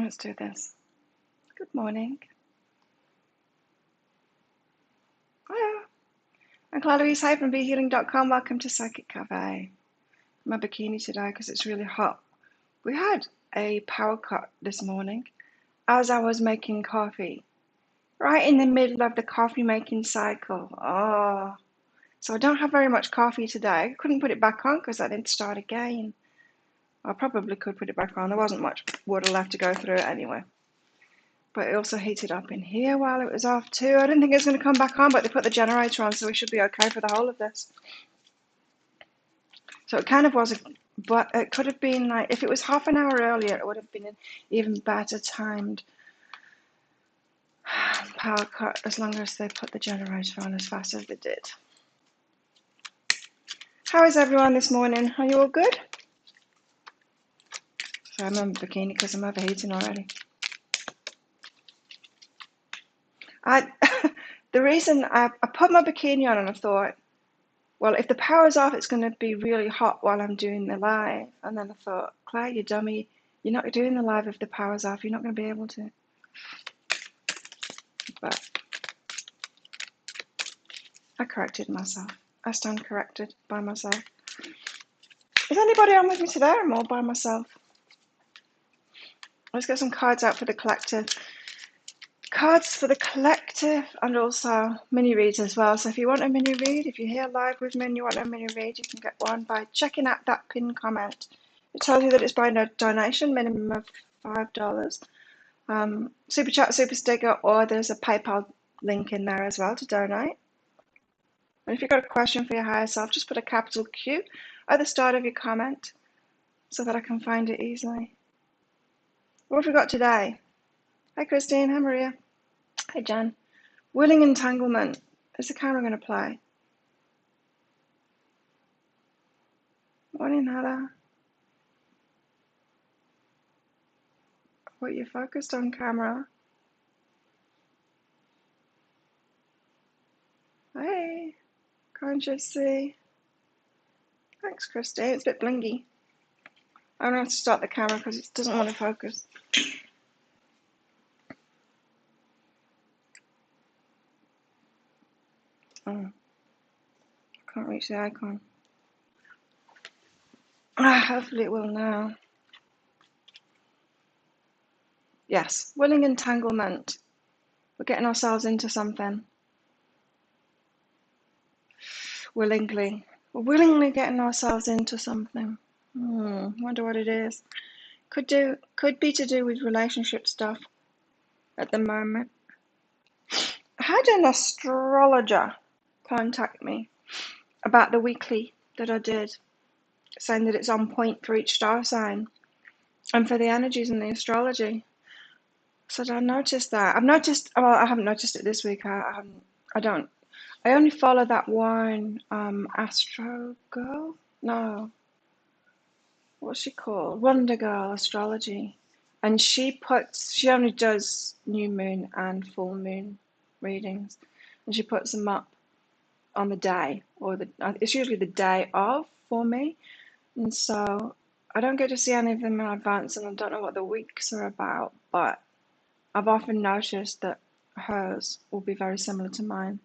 Let's do this. Good morning. Hiya. I'm Claudia Hype from BeHealing.com. Welcome to Psychic Cafe. My bikini today because it's really hot. We had a power cut this morning as I was making coffee. Right in the middle of the coffee making cycle. Oh, so I don't have very much coffee today. I couldn't put it back on because I didn't start again. I probably could put it back on. There wasn't much water left to go through it anyway. But it also heated up in here while it was off too. I didn't think it was going to come back on, but they put the generator on, so we should be okay for the whole of this. So it kind of was, but it could have been like, if it was half an hour earlier, it would have been an even better timed power cut, as long as they put the generator on as fast as they did. How is everyone this morning? Are you all good? So I'm in bikini because I'm overheating already. The reason I put my bikini on and I thought, well, if the power's off, it's going to be really hot while I'm doing the live. And then I thought, Claire, you dummy, you're not doing the live if the power's off. You're not going to be able to. But I corrected myself. I stand corrected by myself. Is anybody on with me today or am I all by myself? Let's get some cards out for the collective. Cards for the collective and also mini reads as well. So if you want a mini read, if you're here live with me and you want a mini read, you can get one by checking out that pinned comment. It tells you that it's by no donation, minimum of $5. Super chat, super sticker, or there's a PayPal link in there as well to donate. And if you've got a question for your higher self, just put a capital Q at the start of your comment so that I can find it easily. What have we got today? Hi Christine, hi Maria, hi Jan. Willing entanglement. Is the camera going to play? Morning, Hannah. What you focused on, camera? Hey, can't you see? Thanks, Christine. It's a bit blingy. I'm going to have to start the camera because it doesn't want to focus. Oh, I can't reach the icon. Hopefully it will now. Yes, willing entanglement. We're getting ourselves into something. Willingly. We're willingly getting ourselves into something. Wonder what it is. Could be to do with relationship stuff at the moment. I had an astrologer contact me about the weekly that I did, saying that it's on point for each star sign and for the energies in the astrology. So I noticed that. I haven't noticed it this week. I only follow that one Astro Girl? No. What's she called? Wonder Girl Astrology. And she only does new moon and full moon readings. And she puts them up on the day, or it's usually the day of for me. And so I don't get to see any of them in advance and I don't know what the weeks are about, but I've often noticed that hers will be very similar to mine.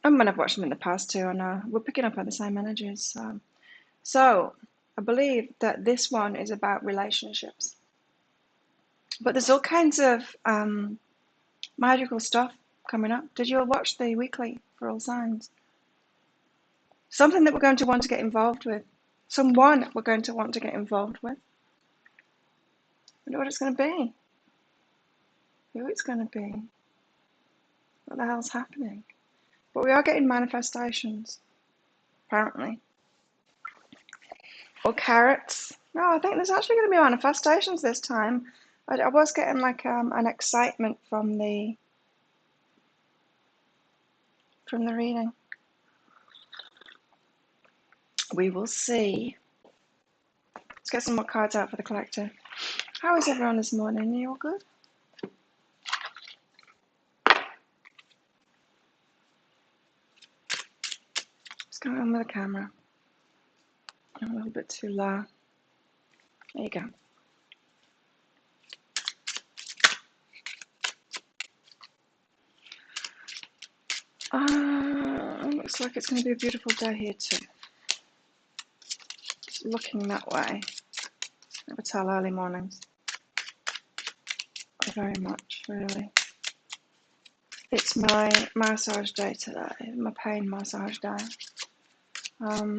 And when I've watched them in the past too, I know we're picking up on the same energies. So I believe that this one is about relationships. But there's all kinds of magical stuff coming up. Did you all watch the weekly for all signs? Something that we're going to want to get involved with. Someone we're going to want to get involved with. I wonder what it's going to be. Who it's going to be. What the hell's happening? But we are getting manifestations, apparently. Or carrots. No, I think there's actually going to be manifestations this time. I was getting like an excitement from the reading. We will see. Let's get some more cards out for the collective. How is everyone this morning? Are you all good? What's going on with the camera? I'm a little bit too low. There you go. Looks like it's going to be a beautiful day here too. It's looking that way. Never tell early mornings. Very much, really. It's my massage day today, my pain massage day. I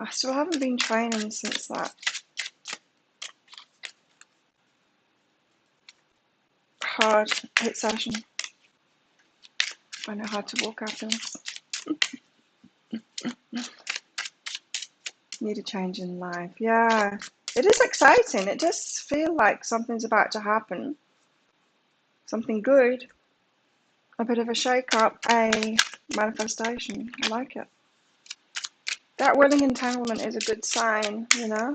still haven't been training since that hard hit session. I know how to walk afterwards. Need a change in life. Yeah, it is exciting. It does feel like something's about to happen. Something good. A bit of a shake-up, a manifestation. I like it. That willing entanglement is a good sign, you know.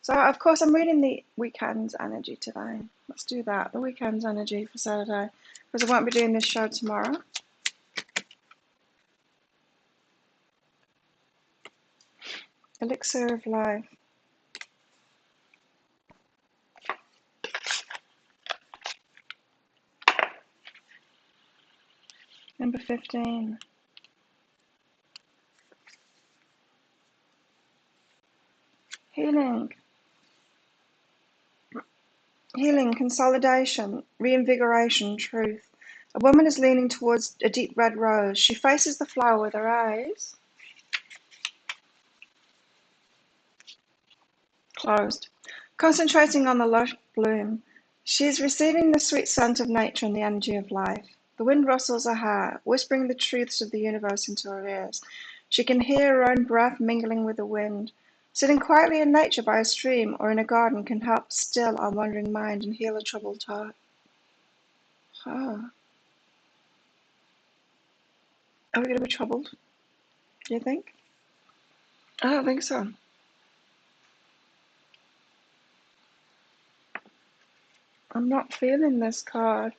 So, of course, I'm reading the weekend's energy today. Let's do that. The weekend's energy for Saturday. Because I won't be doing this show tomorrow. Elixir of Life. Number 15. Healing. Healing, consolidation, reinvigoration, truth. A woman is leaning towards a deep red rose. She faces the flower with her eyes closed, concentrating on the lush bloom. She is receiving the sweet scent of nature and the energy of life. The wind rustles her hair, whispering the truths of the universe into her ears. She can hear her own breath mingling with the wind. Sitting quietly in nature by a stream or in a garden can help still our wandering mind and heal a troubled heart. Are we going to be troubled? Do you think? I don't think so. I'm not feeling this card.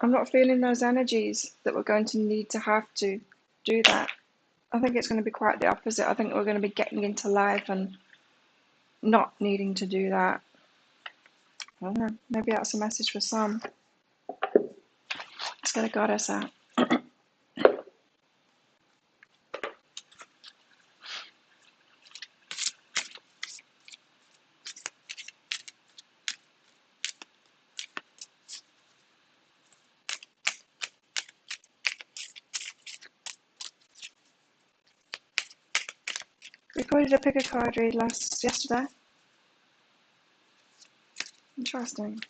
I'm not feeling those energies that we're going to need to have to do that. I think it's going to be quite the opposite. I think we're going to be getting into life and not needing to do that. I don't know. Maybe that's a message for some. Let's get a goddess out. Recorded a pick a card read yesterday. Interesting.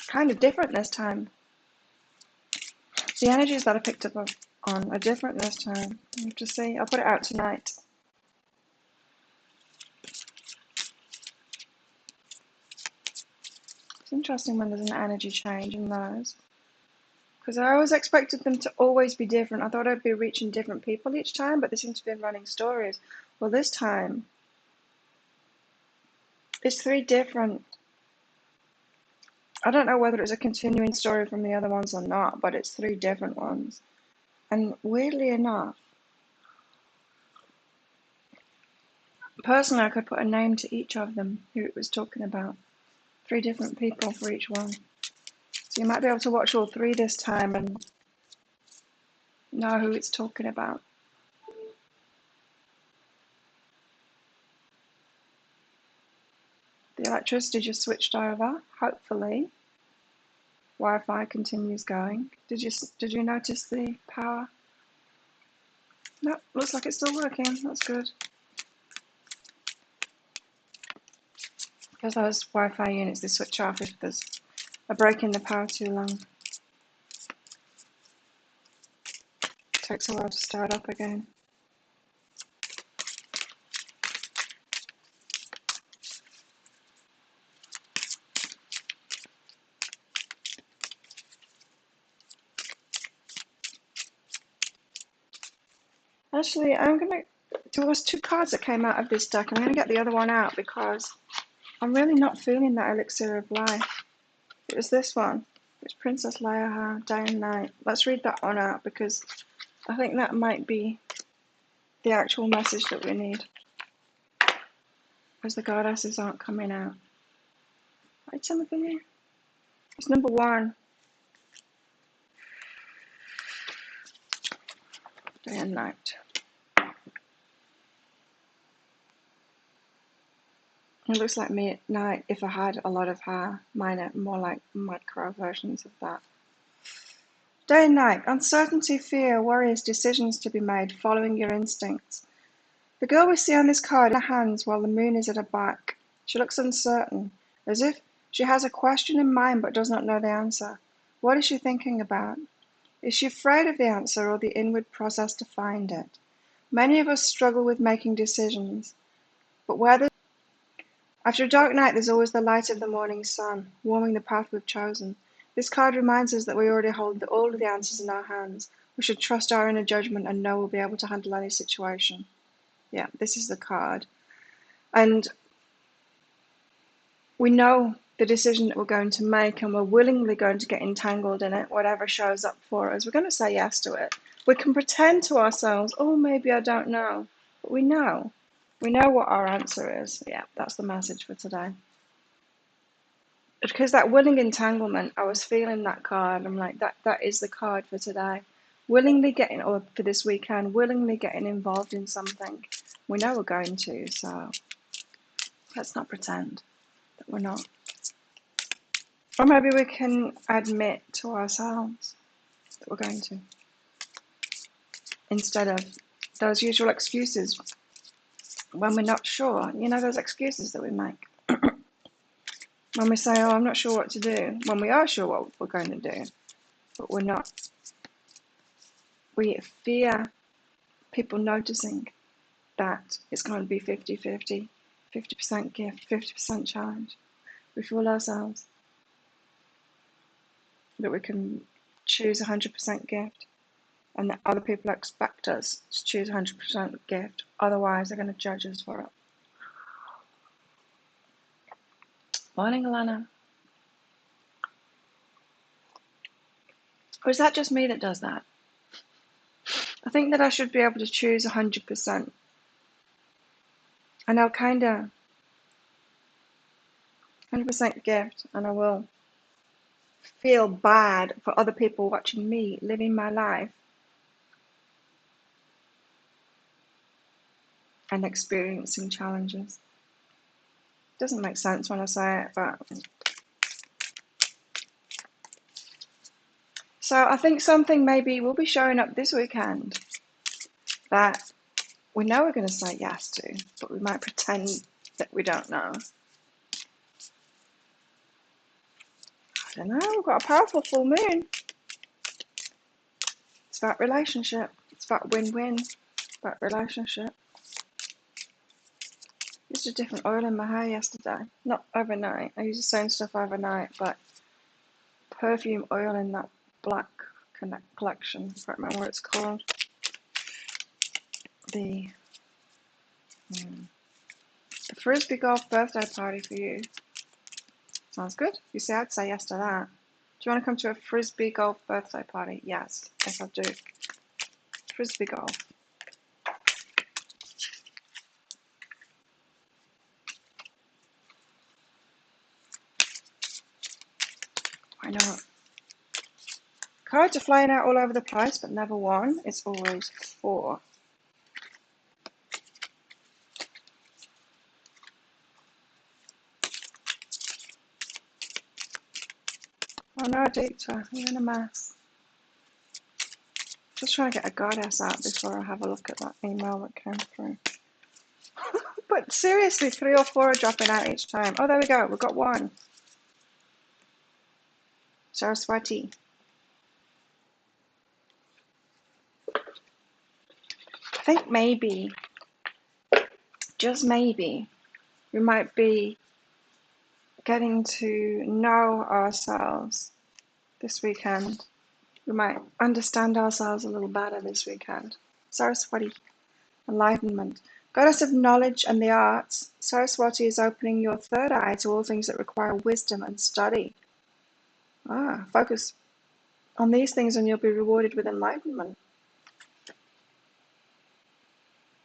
Kind of different this time. The energies that I picked up on are different this time. You have to see. I'll put it out tonight. It's interesting when there's an energy change in those. Because I always expected them to always be different. I thought I'd be reaching different people each time, but they seem to be running stories. Well, this time, it's 3 different. I don't know whether it's a continuing story from the other ones or not, but it's 3 different ones. And weirdly enough, personally, I could put a name to each of them, who it was talking about. 3 different people for each one. So you might be able to watch all 3 this time and know who it's talking about. The electricity just switched over, hopefully. Wi-Fi continues going. Did you notice the power? No, looks like it's still working. That's good. Because those Wi-Fi units, they switch off if there's a break in the power too long. It takes a while to start up again. Actually, there was 2 cards that came out of this deck. I'm going to get the other one out because I'm really not feeling that elixir of life. It was this one. It's Princess Leia, Day and Night. Let's read that one out because I think that might be the actual message that we need. Because the goddesses aren't coming out. Right, Timothy? It's number 1. Day and night. It looks like me at night if I had a lot of hair. Mine are more like micro versions of that. Day and night. Uncertainty, fear, worries, decisions to be made, following your instincts. The girl we see on this card in her hands while the moon is at her back. She looks uncertain, as if she has a question in mind but does not know the answer. What is she thinking about? Is she afraid of the answer or the inward process to find it? Many of us struggle with making decisions, but after a dark night there's always the light of the morning sun, warming the path we've chosen. This card reminds us that we already hold all of the answers in our hands. We should trust our inner judgment and know we'll be able to handle any situation. Yeah, this is the card. And we know the decision that we're going to make, and we're willingly going to get entangled in it, whatever shows up for us. We're going to say yes to it. We can pretend to ourselves, oh, maybe I don't know. But we know. We know what our answer is. Yeah, that's the message for today. Because that willing entanglement, I was feeling that card. I'm like, that is the card for today. Willingly getting, or for this weekend, willingly getting involved in something. We know we're going to, so let's not pretend that we're not. Or maybe we can admit to ourselves that we're going to, instead of those usual excuses when we're not sure. You know, those excuses that we make. When we say, oh, I'm not sure what to do, when we are sure what we're going to do, but we're not. We fear people noticing that it's going to be 50-50, 50% gift, 50% challenge. We fool ourselves that we can choose 100% gift and that other people expect us to choose 100% gift. Otherwise, they're going to judge us for it. Morning, Alana. Or is that just me that does that? I think that I should be able to choose 100%. And I'll kind of 100% gift, and I will feel bad for other people watching me living my life and experiencing challenges. Doesn't make sense when I say it, but so I think something maybe will be showing up this weekend that we know we're going to say yes to, but we might pretend that we don't know. I don't know, we've got a powerful full moon. It's about relationship. It's about win-win. It's about relationship. Used a different oil in my hair yesterday. Not overnight. I use the same stuff overnight, but perfume oil in that black collection. I can't remember what it's called. The Frisbee golf birthday party for you. Sounds good. You see, I'd say yes to that. Do you want to come to a Frisbee golf birthday party? Yes. Yes, I do. Frisbee golf. Why not? Cards are flying out all over the place, but never one. It's always four. Oh no, Dita, you're in a mess. Just trying to get a goddess out before I have a look at that email that came through. But seriously, 3 or 4 are dropping out each time. Oh, there we go. We've got one. Saraswati. I think maybe, just maybe, we might be getting to know ourselves this weekend. We might understand ourselves a little better this weekend. Saraswati, enlightenment. Goddess of knowledge and the arts, Saraswati is opening your third eye to all things that require wisdom and study. Focus on these things and you'll be rewarded with enlightenment.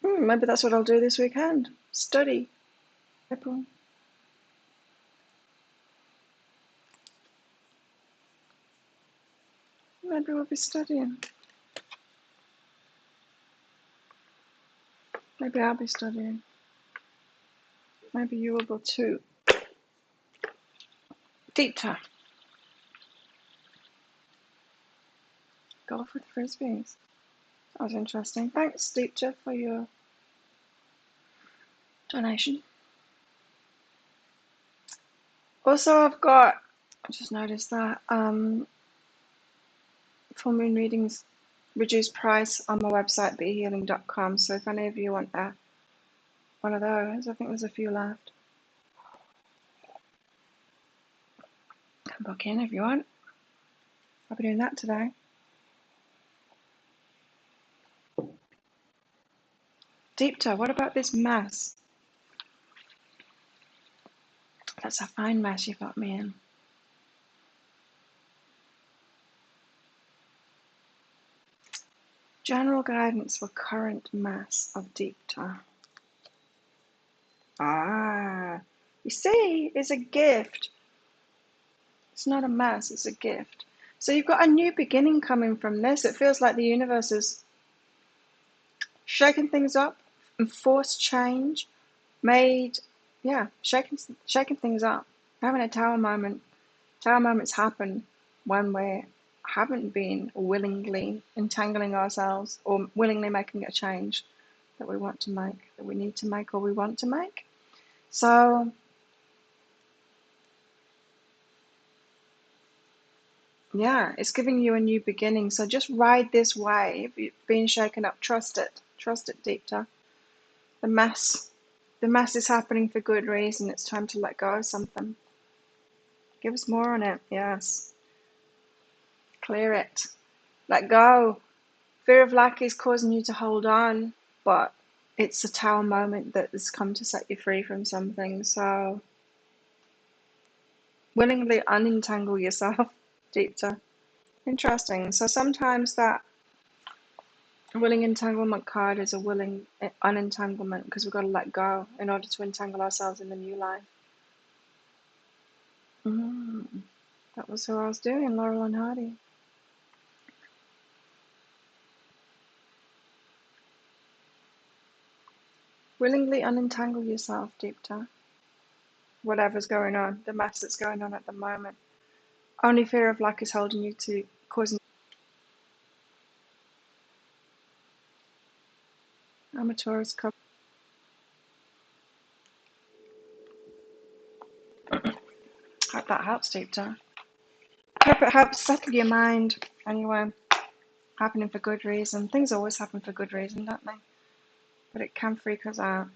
Maybe that's what I'll do this weekend. Study. April. Maybe we'll be studying. Maybe I'll be studying. Maybe you will go too. Deepta. Golf with frisbees. That was interesting. Thanks, Deepta, for your donation. Also, I've got, I just noticed that, full moon readings reduced price on my website, behealing.com. So if any of you want one of those, I think there's a few left. Come book in if you want. I'll be doing that today. Deepta, what about this mess? That's a fine mess you've got me in. General guidance for current mess of Deepta. Ah, you see, it's a gift. It's not a mess, it's a gift. So you've got a new beginning coming from this. It feels like the universe is shaking things up, enforced change, shaking things up, having a tower moment. Tower moments happen when we haven't been willingly entangling ourselves or willingly making a change that we want to make, that we need to make, or we want to make. So yeah, it's giving you a new beginning. So just ride this wave. You've been shaken up. Trust it. Trust it, Deepta. The mess is happening for good reason. It's time to let go of something. Give us more on it. Yes. Clear it. Let go. Fear of lack is causing you to hold on, but it's a tower moment that has come to set you free from something. So willingly unentangle yourself, Deepta. Interesting. So sometimes that willing entanglement card is a willing unentanglement because we've got to let go in order to entangle ourselves in the new life. That was who I was doing, Laurel and Hardy. Willingly unentangle yourself, Deepta. Whatever's going on, the mess that's going on at the moment. Only fear of lack is holding you to causing. I'm a Taurus couple. Hope that helps, Deepta. Hope it helps settle your mind. Anyway, happening for good reason. Things always happen for good reason, don't they? But it can freak us out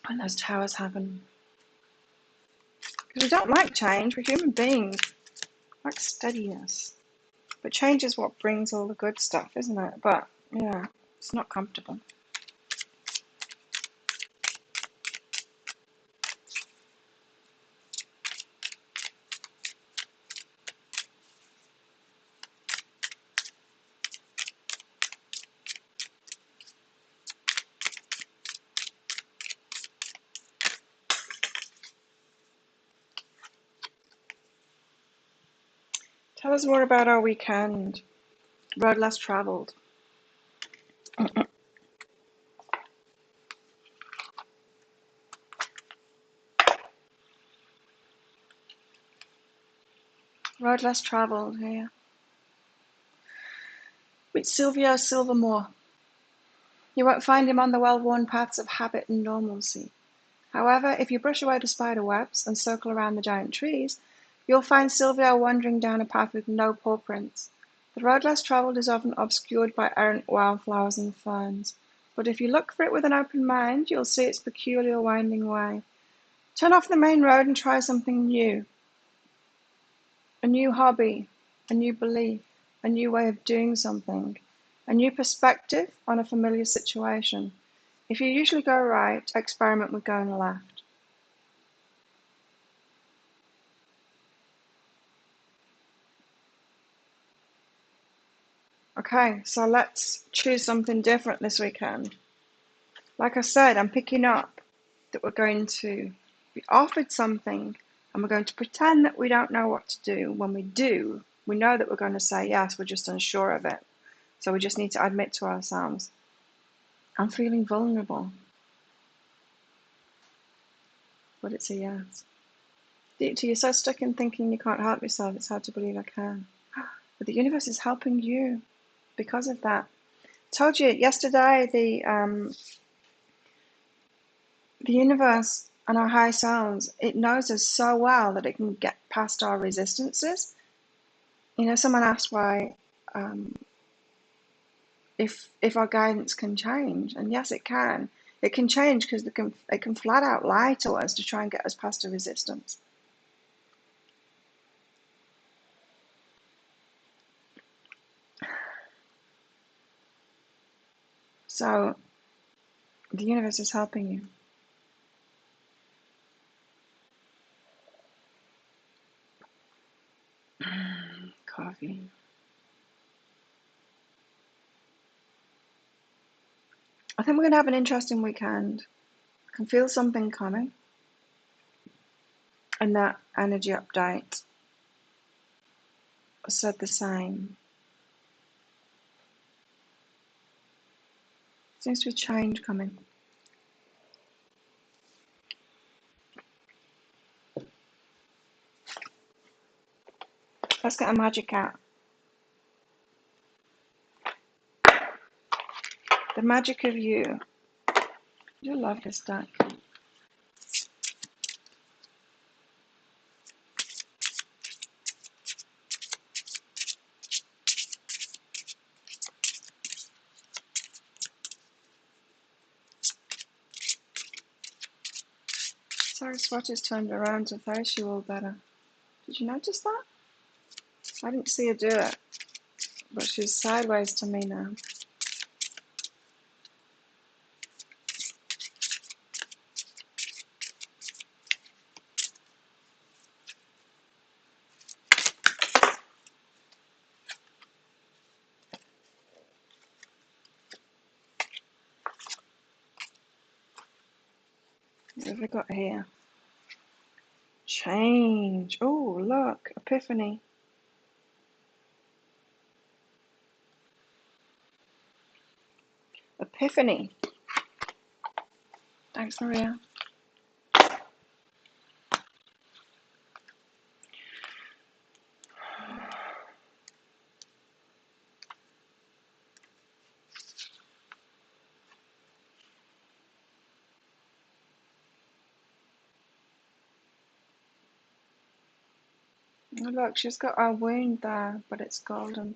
when those towers happen. Because we don't like change. We're human beings. We like steadiness. But change is what brings all the good stuff, isn't it? But yeah, it's not comfortable. Tell us more about our weekend. Road less travelled. Road less travelled here. With Silvio Silvermore. You won't find him on the well-worn paths of habit and normalcy. However, if you brush away the spider webs and circle around the giant trees, you'll find Silvio wandering down a path with no paw prints. The road less travelled is often obscured by errant wildflowers and ferns, but if you look for it with an open mind, you'll see its peculiar winding way. Turn off the main road and try something new. A new hobby, a new belief, a new way of doing something, a new perspective on a familiar situation. If you usually go right, experiment with going left. Okay, so let's choose something different this weekend. Like I said, I'm picking up that we're going to be offered something and we're going to pretend that we don't know what to do. When we do, we know that we're going to say yes, we're just unsure of it. So we just need to admit to ourselves, I'm feeling vulnerable, but it's a yes. You're so stuck in thinking you can't help yourself, it's hard to believe I can. But the universe is helping you because of that. I told you yesterday, the universe and our high selves, it knows us so well that it can get past our resistances. You know, someone asked why, if our guidance can change, and yes, it can. It can change because it can flat out lie to us to try and get us past a resistance. So the universe is helping you. Coffee. I think we're going to have an interesting weekend. I can feel something coming. And that energy update said the same. Seems to be change coming. Let's get a magic out. The magic of you. You love this deck. Saraswati's turned around to face you all better. Did you notice that? I didn't see her do it, but she's sideways to me now. What have we got here? Change. Oh, look, epiphany. Epiphany. Thanks, Maria. Oh, look, she's got our wound there, but it's golden.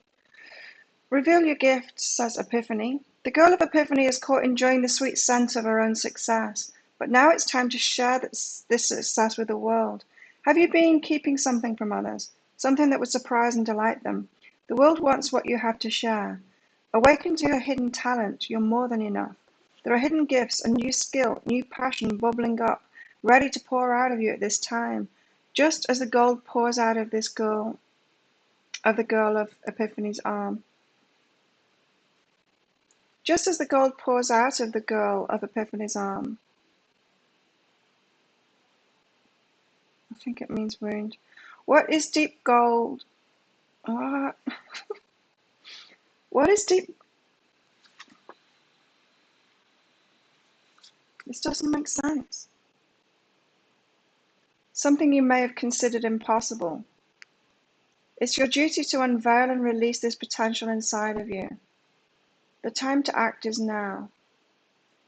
Reveal your gift, says Epiphany. The girl of Epiphany is caught enjoying the sweet scent of her own success, but now it's time to share this success with the world. Have you been keeping something from others? Something that would surprise and delight them? The world wants what you have to share. Awaken to your hidden talent. You're more than enough. There are hidden gifts, a new skill, new passion bubbling up, ready to pour out of you at this time. Just as the gold pours out of this girl, of the girl of Epiphany's arm. Just as the gold pours out of the girl of Epiphany's arm. I think it means wound. What is deep gold? What is deep? This doesn't make sense. Something you may have considered impossible. It's your duty to unveil and release this potential inside of you. The time to act is now.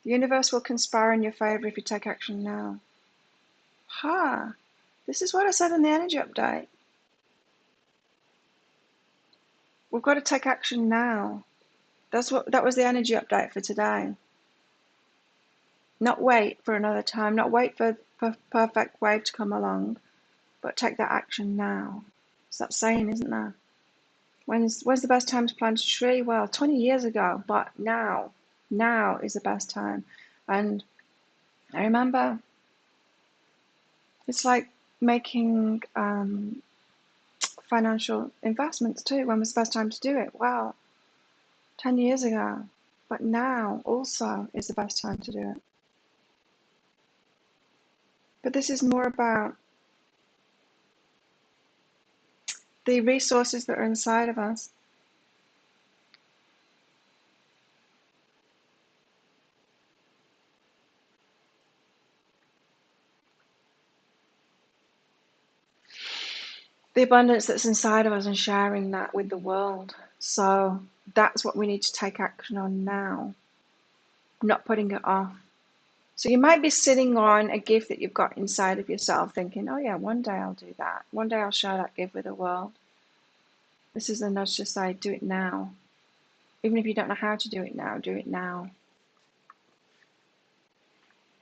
The universe will conspire in your favor if you take action now. This is what I said in the energy update. We've got to take action now. That was the energy update for today. Not wait for another time, not wait for perfect wave to come along, but take that action now. It's that saying, isn't there? When's the best time to plant a tree? Well, 20 years ago, but now is the best time. And I remember it's like making financial investments too. When was the best time to do it? Well, 10 years ago, but now also is the best time to do it. But this is more about the resources that are inside of us. the abundance that's inside of us and sharing that with the world. So that's what we need to take action on now, not putting it off. So you might be sitting on a gift that you've got inside of yourself thinking, oh yeah, one day I'll do that. One day I'll share that gift with the world. This is a nudge to say, do it now. Even if you don't know how to do it now, do it now.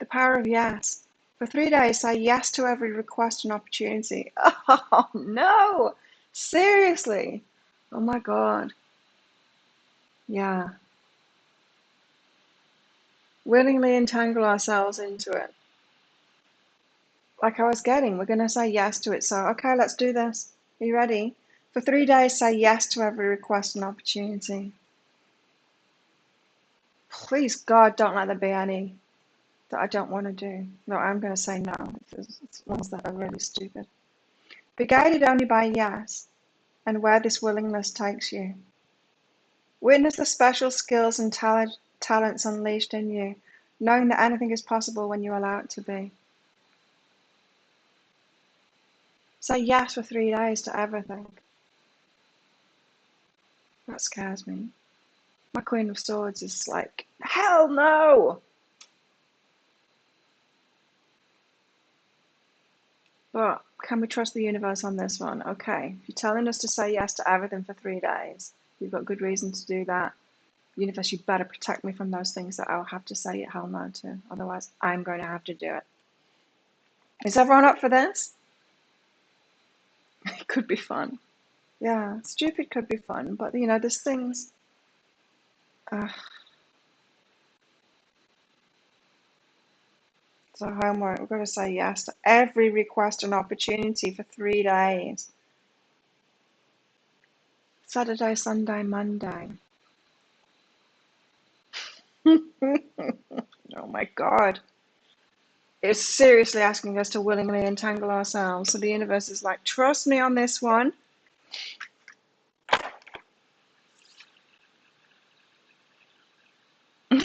The power of yes. For 3 days, say yes to every request and opportunity. Oh no! Seriously? Oh my God. Yeah. Willingly entangle ourselves into it. Like I was getting, we're going to say yes to it. So, okay, let's do this. Are you ready? For 3 days, say yes to every request and opportunity. Please, God, don't let there be any that I don't want to do. No, I'm going to say no. It's ones that are really stupid. Be guided only by yes and where this willingness takes you. Witness the special skills and talents unleashed in you, knowing that anything is possible when you allow it to be. Say yes for 3 days to everything. That scares me. My Queen of Swords is like, hell no! But can we trust the universe on this one? Okay, if you're telling us to say yes to everything for 3 days, you've got good reason to do that. Universe, you better protect me from those things that I'll have to say hell no to. Otherwise, I'm going to have to do it. Is everyone up for this? It could be fun. Yeah, stupid could be fun, but you know, there's things. So homework, we've got to say yes to every request and opportunity for 3 days. Saturday, Sunday, Monday. Oh my God. It's seriously asking us to willingly entangle ourselves. So the universe is like, trust me on this one.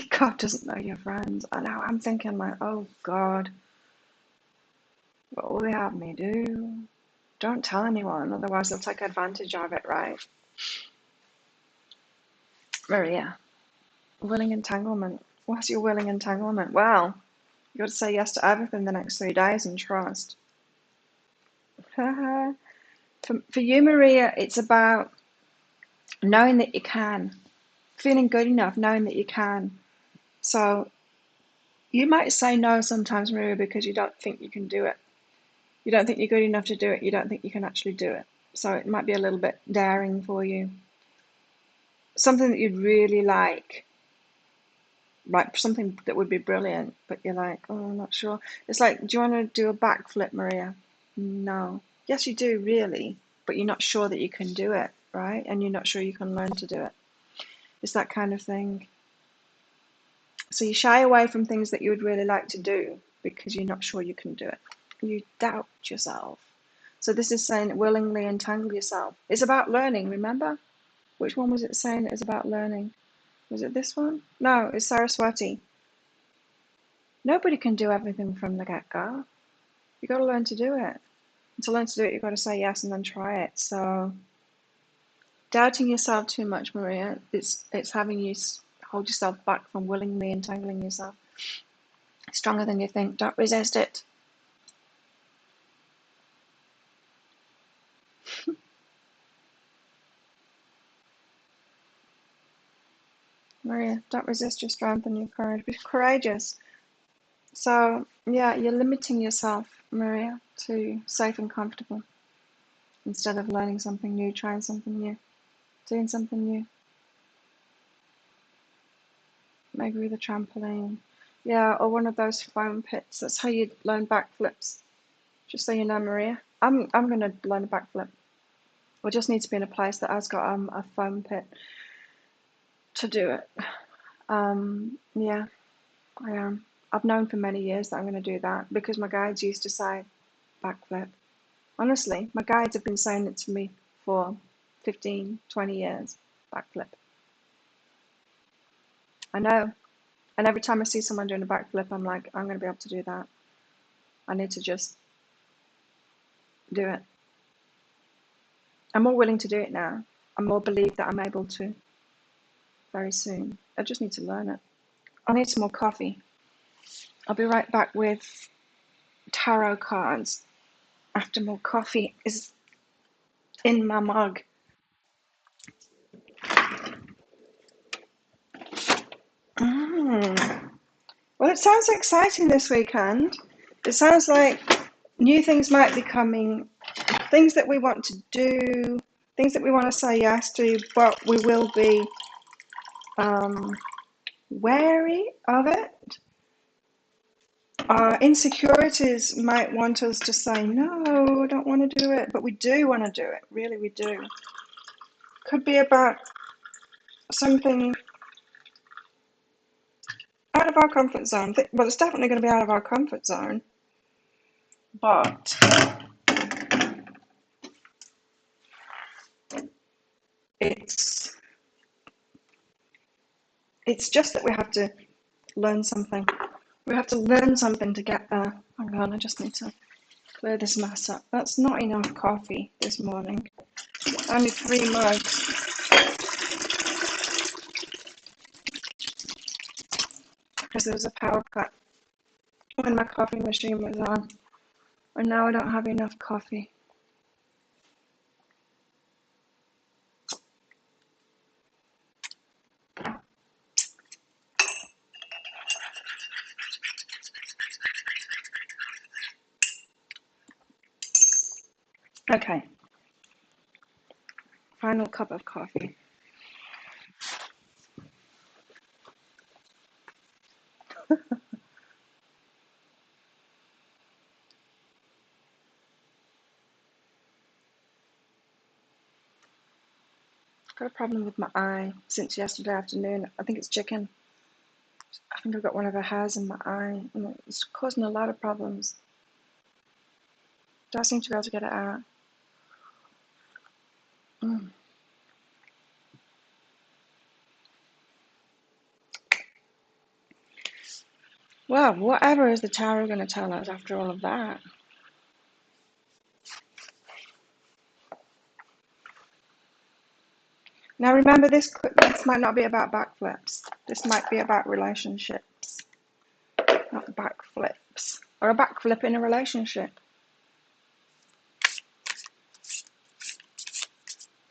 God doesn't know your friends. I know, I'm thinking like, oh God, what will they have me do? Don't tell anyone, otherwise they'll take advantage of it, right? Maria, willing entanglement. What's your willing entanglement? Well, you got to say yes to everything the next 3 days and trust. for you, Maria, it's about knowing that you can, feeling good enough, knowing that you can. So you might say no sometimes, Maria, because you don't think you can do it. You don't think you're good enough to do it. You don't think you can actually do it. So it might be a little bit daring for you. Something that you'd really like something that would be brilliant, but you're like, oh, I'm not sure. It's like, do you want to do a backflip, Maria? No. Yes, you do, really, but you're not sure that you can do it, right? And you're not sure you can learn to do it. It's that kind of thing. So you shy away from things that you would really like to do because you're not sure you can do it. You doubt yourself. So this is saying willingly entangle yourself. It's about learning, remember? Which one was it saying it was about learning? Was it this one? No, it's Saraswati. Nobody can do everything from the get-go. You've got to learn to do it. And to learn to do it, you've got to say yes and then try it. So doubting yourself too much, Maria, it's having you hold yourself back from willingly entangling yourself. Stronger than you think. Don't resist it. Maria, don't resist your strength and your courage. Be courageous. So, yeah, you're limiting yourself, Maria, to safe and comfortable instead of learning something new, trying something new, doing something new. Maybe with a trampoline. Yeah, or one of those foam pits. That's how you learn backflips. Just so you know, Maria. I'm gonna learn a backflip. I just need to be in a place that has got a foam pit to do it. Yeah, I am. I've known for many years that I'm going to do that because my guides used to say backflip. Honestly, my guides have been saying it to me for 15, 20 years. Backflip. I know. And every time I see someone doing a backflip, I'm like, I'm going to be able to do that. I need to just do it. I'm more willing to do it now. I more believe that I'm able to very soon. I just need to learn it. I need some more coffee. I'll be right back with tarot cards after more coffee is in my mug. Well, it sounds exciting this weekend. It sounds like new things might be coming, things that we want to do, things that we want to say yes to, but we will be wary of it. Our insecurities might want us to say, no, I don't want to do it, but we do want to do it. Really, we do. Could be about something out of our comfort zone. Well, it's definitely going to be out of our comfort zone, but it's just that we have to learn something. We have to learn something to get there. Hang on, I just need to clear this mess up. That's not enough coffee this morning. Only 3 mugs. Because there was a power cut when my coffee machine was on. And now I don't have enough coffee. Okay. Final cup of coffee. Got a problem with my eye since yesterday afternoon. I think it's chicken. I think I've got one of the hairs in my eye, and it's causing a lot of problems. Don't seem to be able to get it out. Well, whatever is the tarot going to tell us after all of that? Now remember, this might not be about backflips. This might be about relationships, not backflips. Or a backflip in a relationship.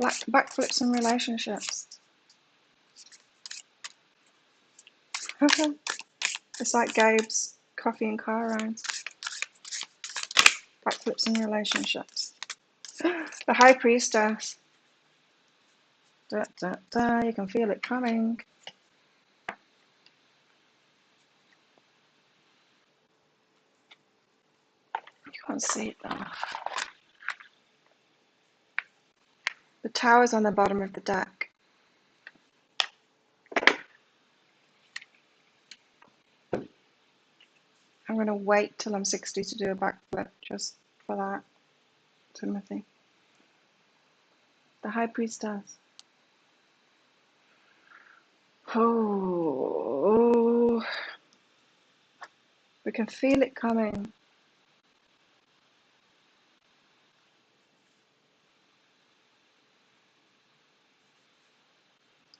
Backflips in relationships. It's like Gabe's coffee and car rides. Backflips in relationships. The High Priestess. Da, da, da, you can feel it coming. You can't see it though. The tower's on the bottom of the deck. I'm going to wait till I'm 60 to do a backflip just for that, Timothy. The High Priestess. Oh, we can feel it coming.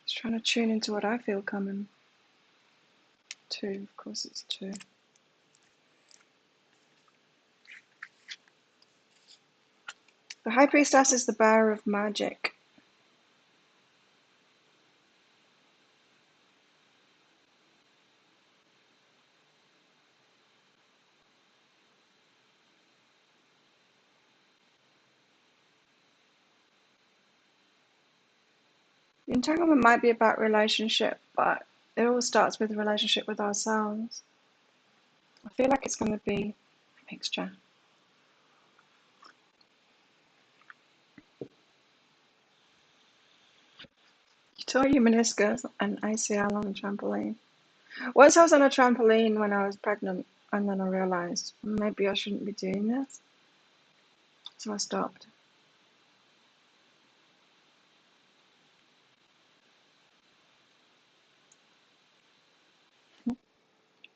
It's trying to tune into what I feel coming. 2, of course it's 2. The High Priestess is the bearer of magic. The entanglement might be about relationship, but it all starts with a relationship with ourselves. I feel like it's going to be a mixture. You tore your meniscus and ACL on a trampoline. Once I was on a trampoline when I was pregnant, and then I realised maybe I shouldn't be doing this, so I stopped.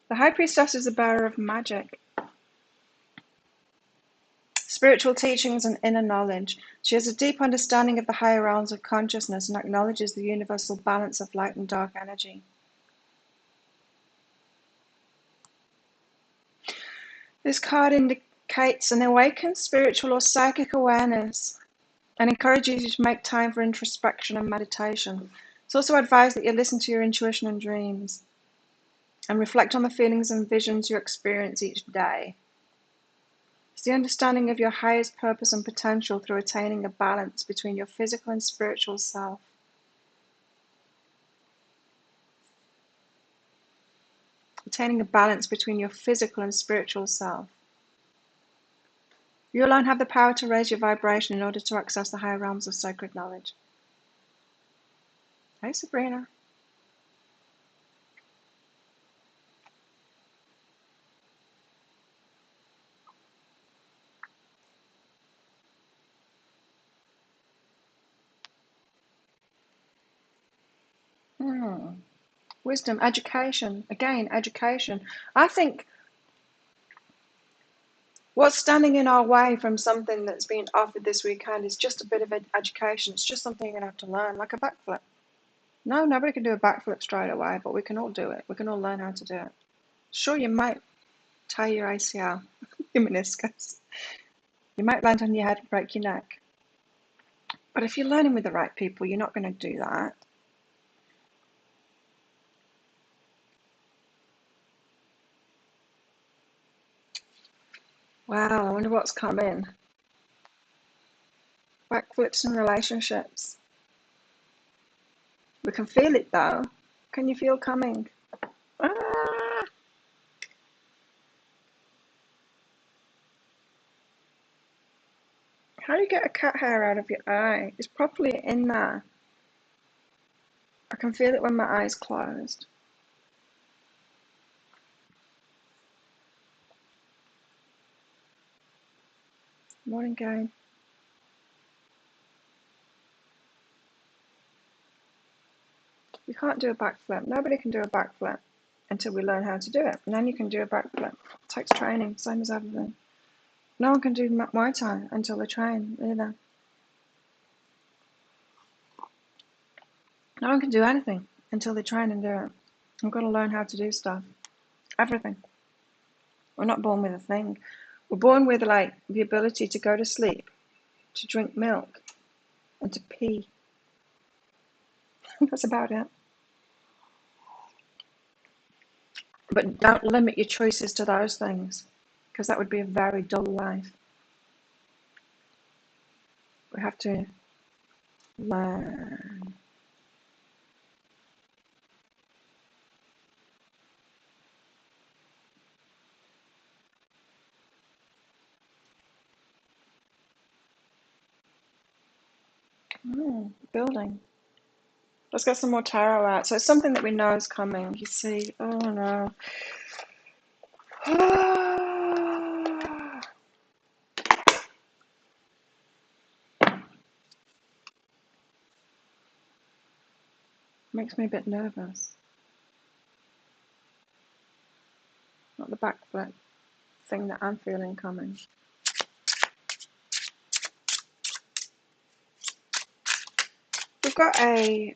The High Priestess is a bearer of magic. spiritual teachings and inner knowledge. She has a deep understanding of the higher realms of consciousness and acknowledges the universal balance of light and dark energy. This card indicates an awakened spiritual or psychic awareness and encourages you to make time for introspection and meditation. It's also advised that you listen to your intuition and dreams and reflect on the feelings and visions you experience each day. It's the understanding of your highest purpose and potential through attaining a balance between your physical and spiritual self. Attaining a balance between your physical and spiritual self. You alone have the power to raise your vibration in order to access the higher realms of sacred knowledge. Hey, Sabrina. Wisdom, education. Again, education. I think what's standing in our way from something that's being offered this weekend is just a bit of education. It's just something you're going to have to learn, like a backflip. No, nobody can do a backflip straight away, but we can all do it. We can all learn how to do it. Sure, you might tear your ACL, your meniscus. You might land on your head and break your neck. But if you're learning with the right people, you're not going to do that. Wow, I wonder what's coming. Backflips and relationships. We can feel it though. Can you feel coming? Ah! How do you get a cat hair out of your eye? It's properly in there. I can feel it when my eyes closed. Morning, Gabe. You can't do a backflip. Nobody can do a backflip until we learn how to do it. And then you can do a backflip. It takes training, same as everything. No one can do Muay Thai until they train either. No one can do anything until they train and do it. We've got to learn how to do stuff. Everything. We're not born with a thing. We're born with like the ability to go to sleep, to drink milk, and to pee. That's about it. But don't limit your choices to those things, because that would be a very dull life. We have to learn. Building. Let's get some more tarot out. So it's something that we know is coming. You see, oh no. Makes me a bit nervous. Not the backflip thing that I'm feeling coming. We've got a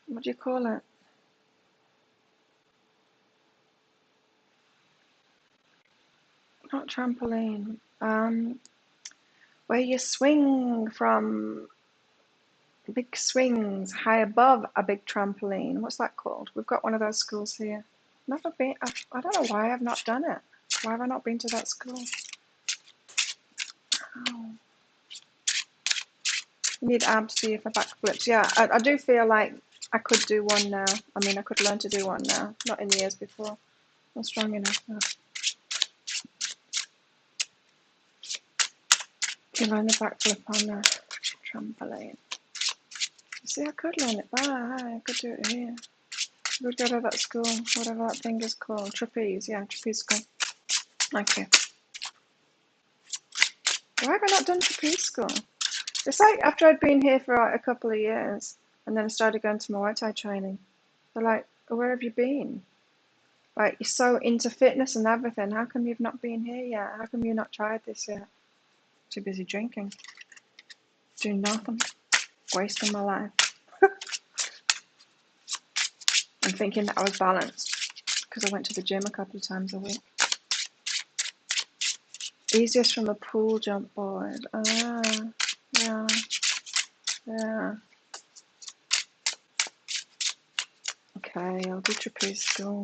what do you call it? Not trampoline. Where you swing from big swings high above a big trampoline. What's that called? We've got one of those schools here. Never been. I don't know why I've not done it. Why have I not been to that school? Oh. You need abs to you for backflips. Yeah, I do feel like I could do one now. I mean, I could learn to do one now. Not in the years before. Not strong enough. No. You learn the backflip on the trampoline. See, I could learn it. I could do it here. I could go to that school, whatever that thing is called. Trapeze, yeah, trapeze school. Okay. Why have I not done trapeze school? It's like after I'd been here for a couple of years, and then I started going to Muay Thai training. They're like, oh, where have you been? Like, you're so into fitness and everything. How come you've not been here yet? How come you've not tried this yet? Too busy drinking, doing nothing, wasting my life. And thinking that I was balanced because I went to the gym a couple of times a week. Easiest from a pool jump board. Ah, yeah, yeah. Okay, I'll do trapeze school.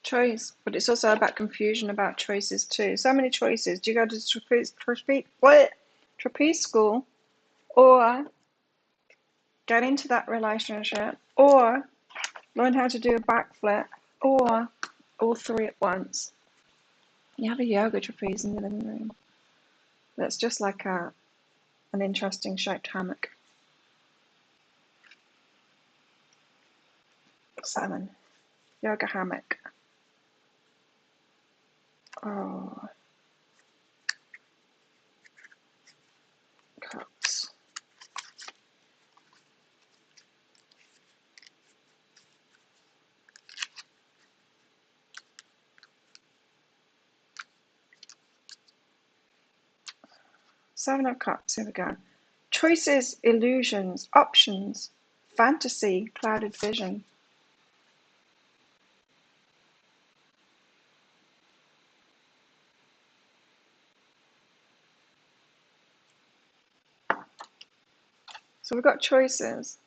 Choice, but it's also about confusion about choices too. So many choices. Do you go to trapeze school, or get into that relationship, or learn how to do a backflip, or all three at once? You have a yoga trapeze in the living room. That's just like an interesting shaped hammock. 7. Yoga hammock. Oh, cups. Seven of cups. Here we go. Choices, illusions, options, fantasy, clouded vision. So we've got choices.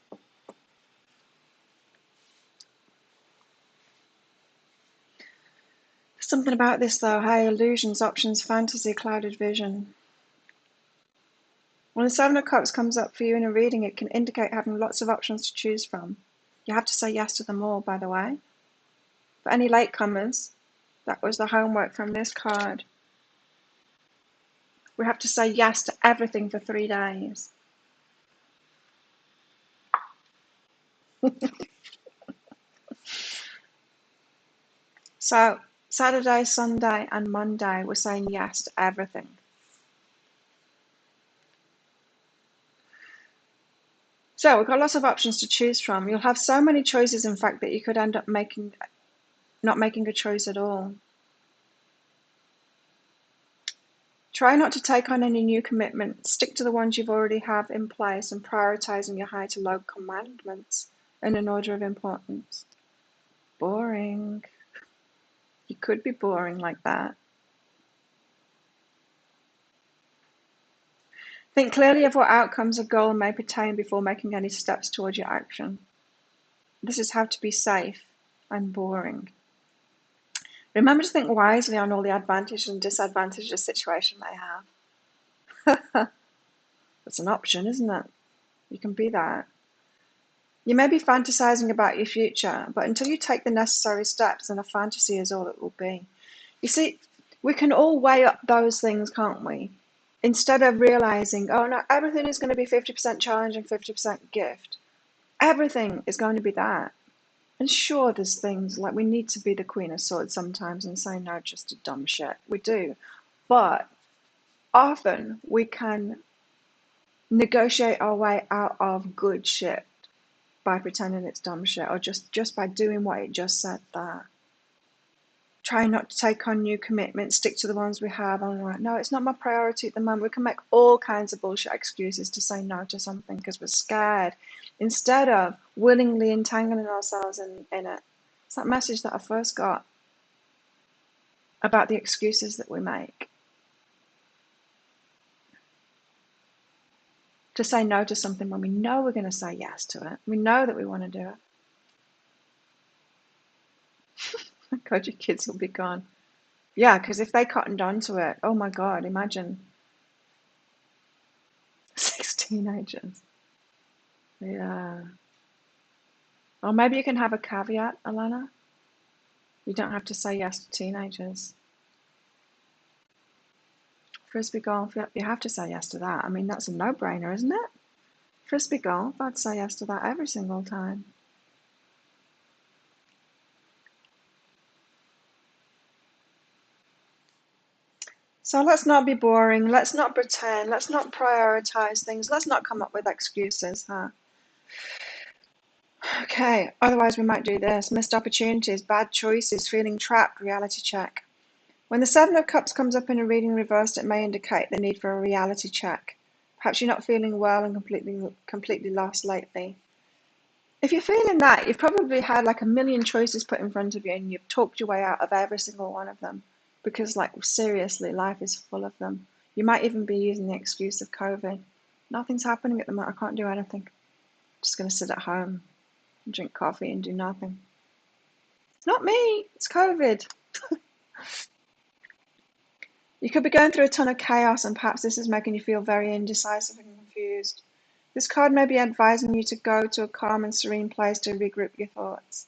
Something about this though, hey, illusions, options, fantasy, clouded vision. When the Seven of Cups comes up for you in a reading, it can indicate having lots of options to choose from. You have to say yes to them all, by the way. For any latecomers, that was the homework from this card. We have to say yes to everything for 3 days. So Saturday, Sunday, and Monday, we're saying yes to everything. So we've got lots of options to choose from. You'll have so many choices, in fact, that you could end up not making a choice at all. Try not to take on any new commitments. Stick to the ones you've already have in place and prioritizing your high to low commandments in an order of importance. Boring. You could be boring like that. Think clearly of what outcomes a goal may pertain before making any steps towards your action. This is how to be safe and boring. Remember to think wisely on all the advantages and disadvantages a situation may have. That's an option, isn't it? You can be that. You may be fantasizing about your future, but until you take the necessary steps, then a fantasy is all it will be. You see, we can all weigh up those things, can't we? Instead of realizing, oh no, everything is going to be 50% challenge and 50% gift. Everything is going to be that. And sure, there's things like we need to be the Queen of Swords sometimes and say no just to dumb shit. We do. But often we can negotiate our way out of good shit by pretending it's dumb shit, or just by doing what it just said there. Try not to take on new commitments, stick to the ones we have. I'm like, no, it's not my priority at the moment. We can make all kinds of bullshit excuses to say no to something because we're scared, instead of willingly entangling ourselves in it. It's that message that I first got about the excuses that we make to say no to something when we know we're going to say yes to it. We know that we want to do it. God, your kids will be gone. Yeah, because if they cottoned onto it, oh my God, imagine 6 teenagers. Yeah. Or maybe you can have a caveat, Alana. You don't have to say yes to teenagers. Frisbee golf, you have to say yes to that. I mean, that's a no-brainer, isn't it? Frisbee golf, I'd say yes to that every single time. So let's not be boring. Let's not pretend. Let's not prioritize things. Let's not come up with excuses, huh? Okay, otherwise we might do this. Missed opportunities, bad choices, feeling trapped, reality check. When the Seven of Cups comes up in a reading reversed, it may indicate the need for a reality check. Perhaps you're not feeling well and completely lost lately. If you're feeling that, you've probably had like a million choices put in front of you and you've talked your way out of every single one of them. Because like seriously, life is full of them. You might even be using the excuse of COVID. Nothing's happening at the moment. I can't do anything. I'm just going to sit at home and drink coffee and do nothing. It's not me. It's COVID. You could be going through a ton of chaos and perhaps this is making you feel very indecisive and confused. This card may be advising you to go to a calm and serene place to regroup your thoughts.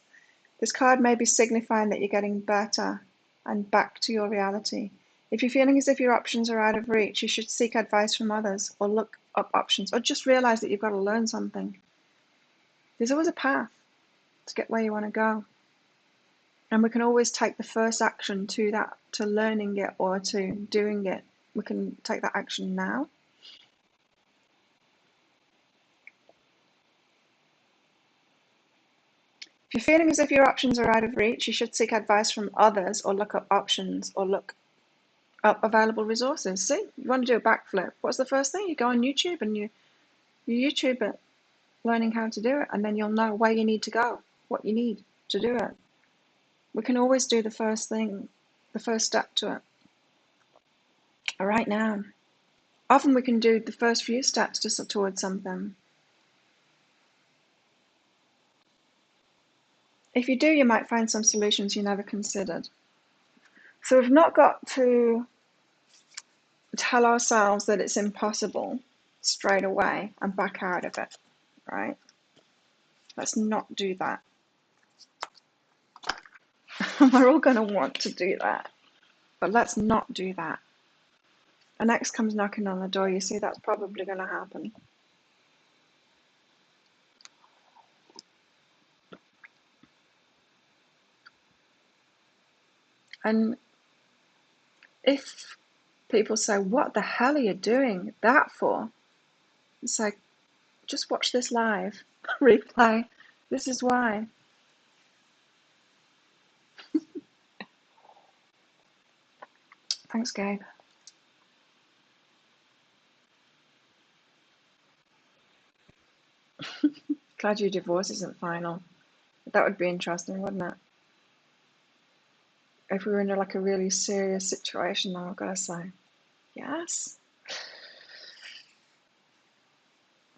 This card may be signifying that you're getting better and back to your reality. If you're feeling as if your options are out of reach, you should seek advice from others or look up options or just realize that you've got to learn something. There's always a path to get where you want to go. And we can always take the first action to that, to learning it or to doing it. We can take that action now. If you're feeling as if your options are out of reach, you should seek advice from others or look up options or look up available resources. See, you want to do a backflip. What's the first thing? You go on YouTube and you YouTube it, learning how to do it, and then you'll know where you need to go, what you need to do it. We can always do the first thing, the first step to it. Right now. Often we can do the first few steps towards something. If you do, you might find some solutions you never considered. So we've not got to tell ourselves that it's impossible straight away and back out of it, right? Let's not do that. We're all going to want to do that, but let's not do that. An ex comes knocking on the door, you see that's probably going to happen. And if people say, what the hell are you doing that for? It's like, just watch this live replay. This is why. Thanks, Gabe. Glad your divorce isn't final. That would be interesting, wouldn't it? If we were in like a really serious situation, I've got to say, yes.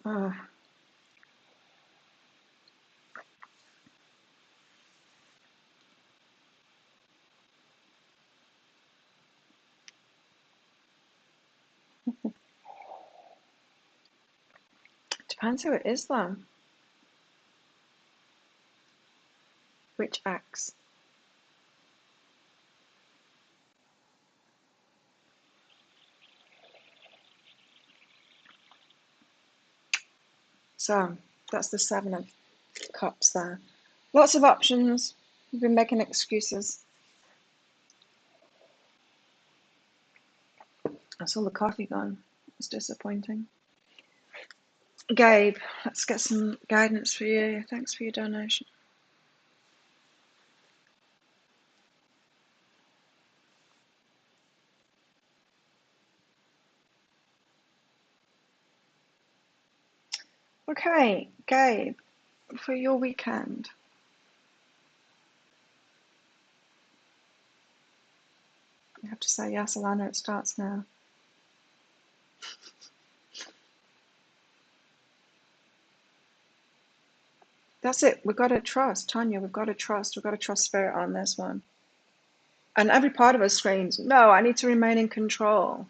Oh. Depends who it is, though. Which ex? So that's the Seven of Cups there. Lots of options. We've been making excuses. I saw the coffee gone. It's disappointing. Gabe, let's get some guidance for you. Thanks for your donation. Okay, Gabe, for your weekend. You have to say yes, Alana, it starts now. That's it. We've got to trust, Tanya. We've got to trust. We've got to trust spirit on this one. And every part of us screams, no, I need to remain in control.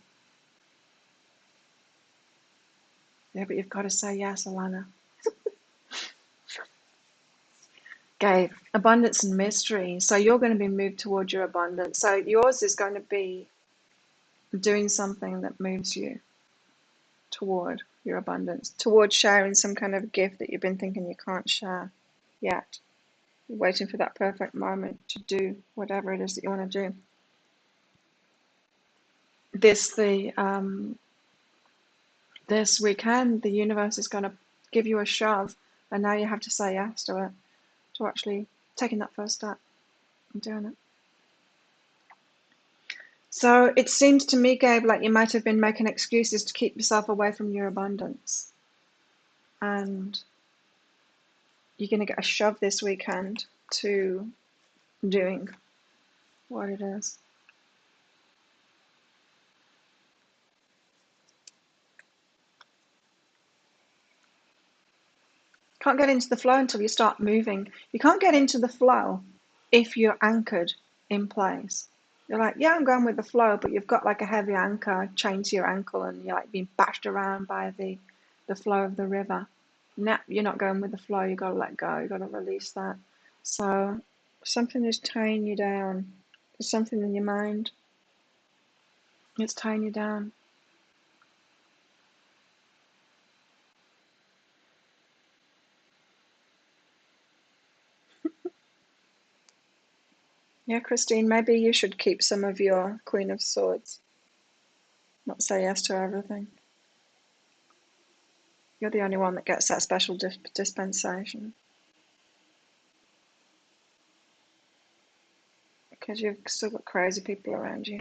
Yeah, but you've got to say yes, Alana. Gabe, abundance and mystery. So you're going to be moved towards your abundance. So yours is going to be doing something that moves you toward your abundance, towards sharing some kind of gift that you've been thinking you can't share yet. You're waiting for that perfect moment to do whatever it is that you want to do. this weekend, the universe is going to give you a shove, and now you have to say yes to it, to actually taking that first step and doing it. So it seems to me, Gabe, like you might have been making excuses to keep yourself away from your abundance. And you're going to get a shove this weekend to doing what it is. Can't get into the flow until you start moving. You can't get into the flow if you're anchored in place. You're like, yeah, I'm going with the flow, but you've got like a heavy anchor chained to your ankle and you're like being bashed around by the flow of the river. Now you're not going with the flow, you've got to let go, you've got to release that. So something is tying you down. There's something in your mind. It's tying you down. Yeah, Christine, maybe you should keep some of your Queen of Swords. Not say yes to everything. You're the only one that gets that special dispensation. Because you've still got crazy people around you.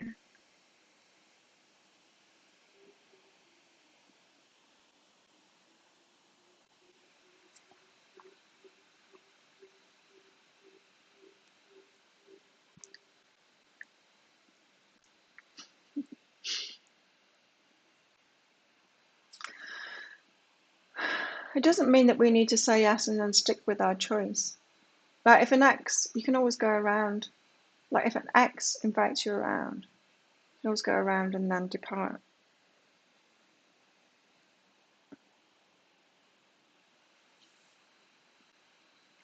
It doesn't mean that we need to say yes and then stick with our choice. Like if an ex, you can always go around. Like if an ex invites you around, you can always go around and then depart.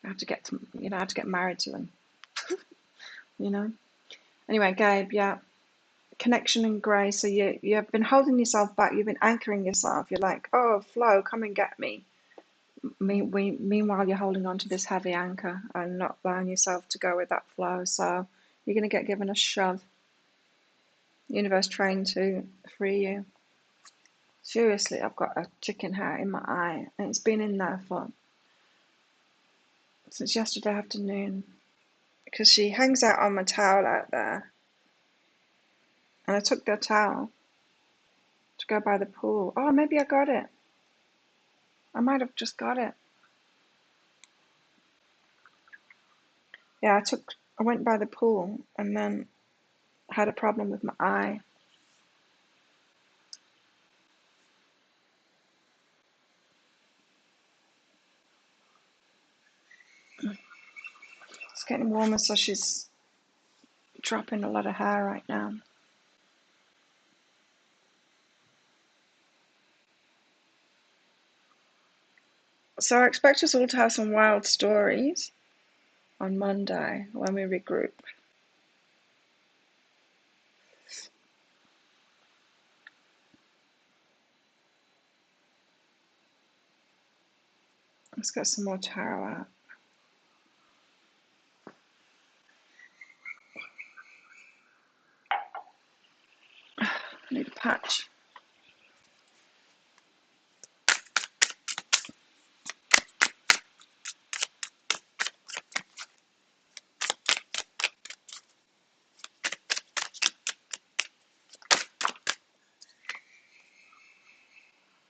I have to get to, I have to get married to them. Anyway, Gabe, yeah, connection and grace. So you've been holding yourself back. You've been anchoring yourself. You're like, oh, flow, come and get me. Meanwhile, you're holding on to this heavy anchor and not allowing yourself to go with that flow. So you're going to get given a shove. Universe trying to free you. Seriously, I've got a chicken hair in my eye, and it's been in there since yesterday afternoon because she hangs out on my towel out there, and I took the towel to go by the pool. Oh, maybe I got it. I might have just got it. Yeah, I went by the pool and then had a problem with my eye. It's getting warmer, so she's dropping a lot of hair right now. So I expect us all to have some wild stories on Monday when we regroup. Let's get some more tarot out. I need a patch.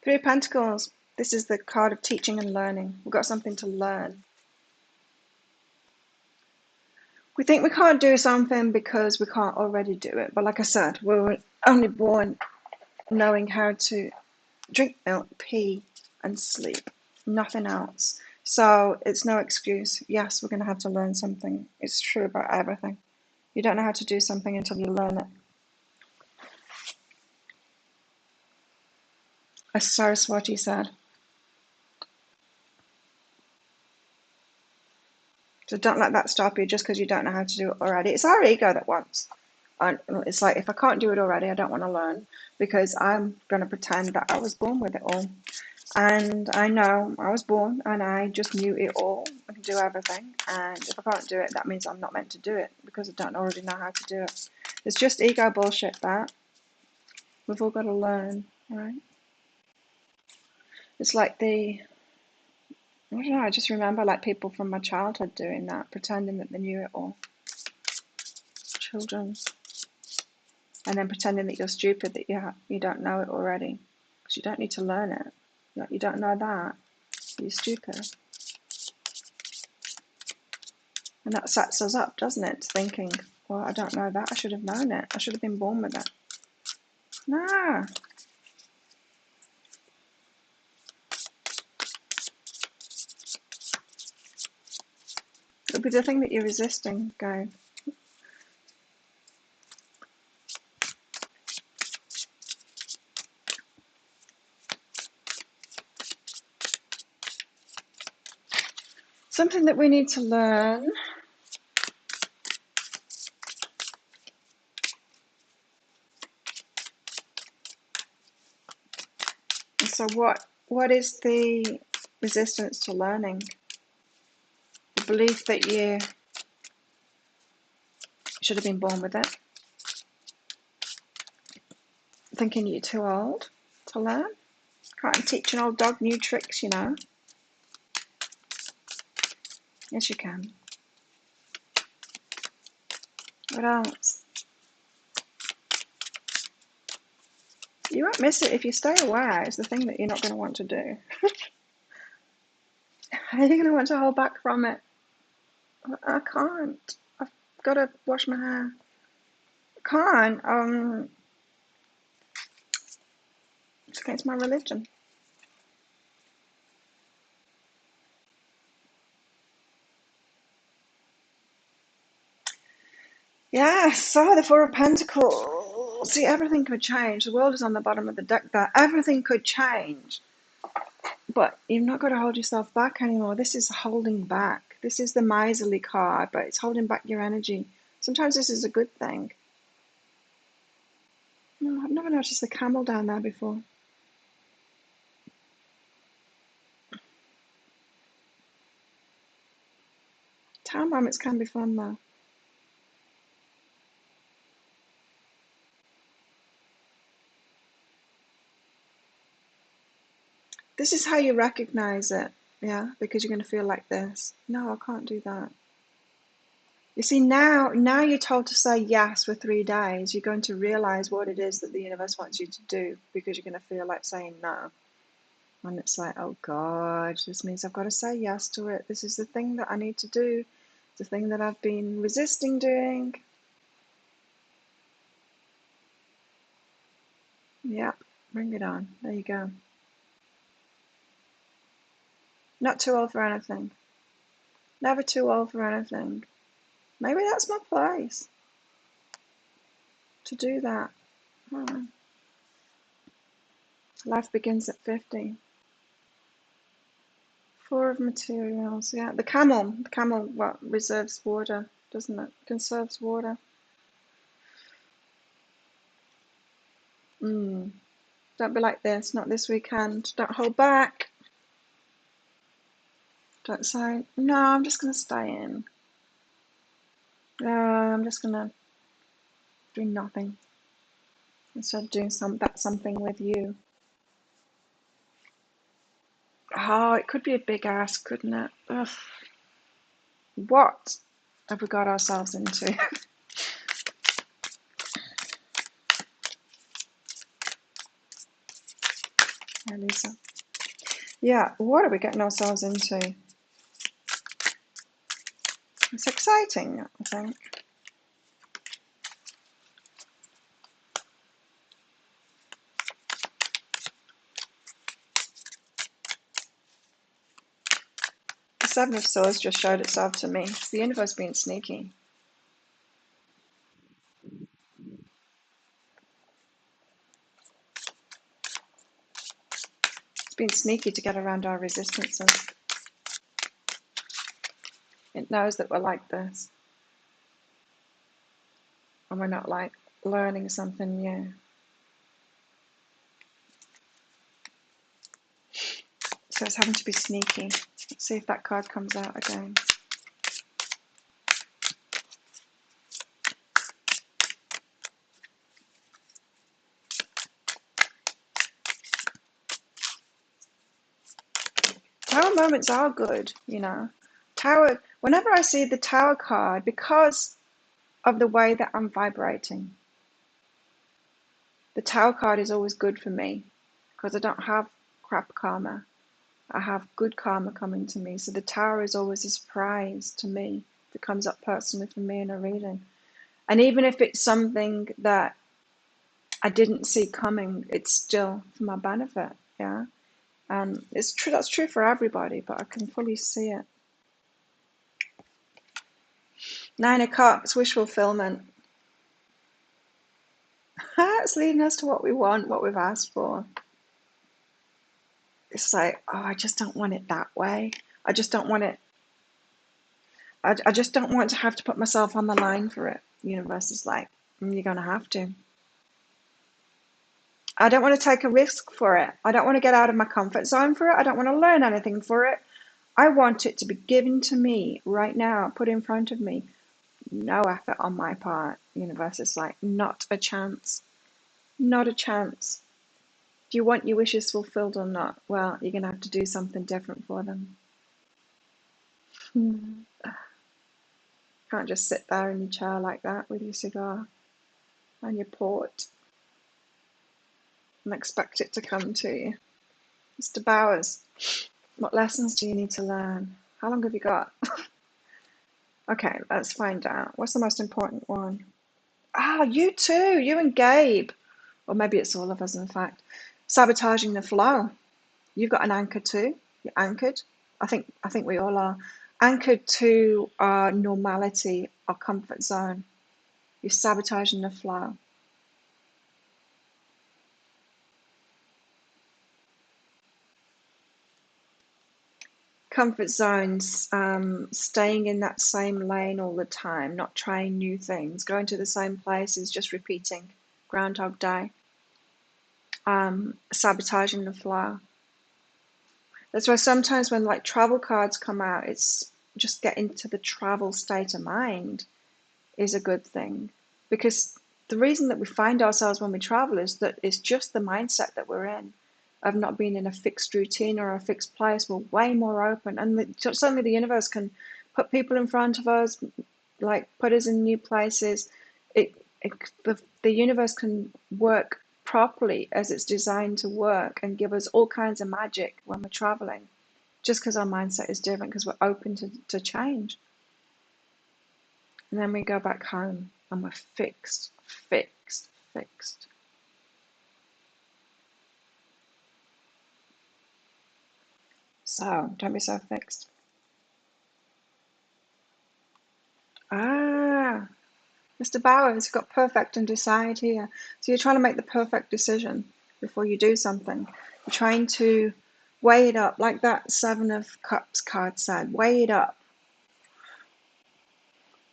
Three of Pentacles. This is the card of teaching and learning. We've got something to learn. We think we can't do something because we can't already do it. But like I said, we were only born knowing how to drink milk, pee, and sleep. Nothing else. So it's no excuse. Yes, we're going to have to learn something. It's true about everything. You don't know how to do something until you learn it. As Saraswati said. So don't let that stop you just because you don't know how to do it already. It's our ego that wants. And it's like, if I can't do it already, I don't want to learn because I'm going to pretend that I was born with it all. And I know I was born and I just knew it all. I can do everything. And if I can't do it, that means I'm not meant to do it because I don't already know how to do it. It's just ego bullshit, that. We've all got to learn, right? It's like I don't know, I just remember like people from my childhood doing that, pretending that they knew it all. Children. And then pretending that you're stupid, that you don't know it already. Because you don't need to learn it. You don't know that. You're stupid. And that sets us up, doesn't it? Thinking, well, I don't know that. I should have known it. I should have been born with it. No. It'll be the thing that you're resisting, going. Something that we need to learn. So what is the resistance to learning? The belief that you should have been born with it. Thinking you're too old to learn. Can't teach an old dog new tricks, you know. Yes, you can. What else? You won't miss it if you stay aware. It's the thing that you're not going to want to do. Are you going to want to hold back from it? I can't. I've got to wash my hair. I can't. It's against my religion. Yeah, so the Four of Pentacles. See, everything could change. The world is on the bottom of the deck there. Everything could change. But you've not got to hold yourself back anymore. This is holding back. This is the miserly card, but it's holding back your energy. Sometimes this is a good thing. No, I've never noticed the camel down there before. Time moments can be fun though. This is how you recognize it, yeah, because you're going to feel like this. No, I can't do that. You see, now you're told to say yes for 3 days. You're going to realize what it is that the universe wants you to do because you're going to feel like saying no. And it's like, oh God, this means I've got to say yes to it. This is the thing that I need to do. It's the thing that I've been resisting doing. Yep, bring it on. There you go. Not too old for anything. Never too old for anything. Maybe that's my place to do that. Oh. Life begins at 50. Four of materials, yeah. The camel what reserves water, doesn't it? Conserves water. Don't be like this, not this weekend. Don't hold back. Don't say, no, I'm just going to stay in. No, I'm just going to do nothing. Instead of doing something with you. Oh, it could be a big ask, couldn't it? Ugh. What have we got ourselves into? Yeah, Lisa. Yeah, what are we getting ourselves into? It's exciting, I think. The Seven of Swords just showed itself to me. It's the universe being sneaky. It's being sneaky to get around our resistances. It knows that we're like this. And we're not like learning something new. So it's having to be sneaky. Let's see if that card comes out again. Tower moments are good, you know. Tower, whenever I see the Tower card, because of the way that I'm vibrating, the Tower card is always good for me because I don't have crap karma. I have good karma coming to me. So the Tower is always a surprise to me that comes up personally for me in a reading. And even if it's something that I didn't see coming, it's still for my benefit. Yeah. And it's true, that's true for everybody, but I can fully see it. 9 of Cups, wish fulfillment. It's leading us to what we want, what we've asked for. It's like, oh, I just don't want it that way. I just don't want it. I just don't want to have to put myself on the line for it. The universe is like, you're going to have to. I don't want to take a risk for it. I don't want to get out of my comfort zone for it. I don't want to learn anything for it. I want it to be given to me right now, put in front of me. No effort on my part. The universe is like, not a chance. Not a chance. Do you want your wishes fulfilled or not? Well, you're going to have to do something different for them. Can't just sit there in your chair like that with your cigar and your port and expect it to come to you. Mr. Bowers, what lessons do you need to learn? How long have you got? Okay, let's find out. What's the most important one? Ah, you too, you and Gabe. Or maybe it's all of us, in fact. Sabotaging the flow. You've got an anchor too. You're anchored. I think we all are. Anchored to our normality, our comfort zone. You're sabotaging the flow. Comfort zones, staying in that same lane all the time, not trying new things, going to the same places, just repeating Groundhog Day, sabotaging the flow. That's why sometimes when like travel cards come out, it's just get into the travel state of mind is a good thing, because the reason that we find ourselves when we travel is that it's just the mindset that we're in, of not being in a fixed routine or a fixed place. We're way more open, and suddenly the universe can put people in front of us, like put us in new places. It, the universe can work properly as it's designed to work and give us all kinds of magic when we're traveling, just because our mindset is different, because we're open to change. And then we go back home and we're fixed, fixed, fixed. So don't be so fixed. Ah, Mr. Bowers, you've got perfect and decide here. So you're trying to make the perfect decision before you do something. You're trying to weigh it up, like that 7 of Cups card said. Weigh it up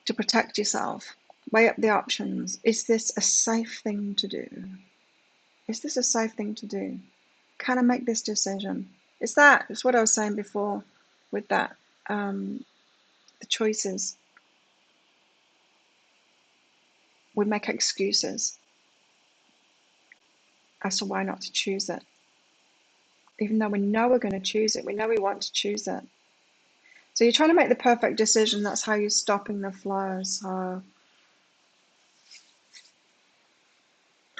to protect yourself. Weigh up the options. Is this a safe thing to do? Is this a safe thing to do? Can I make this decision? It's what I was saying before with that, the choices. We make excuses as to why not to choose it. Even though we know we're going to choose it, we know we want to choose it. So you're trying to make the perfect decision. That's how you're stopping the flow. So,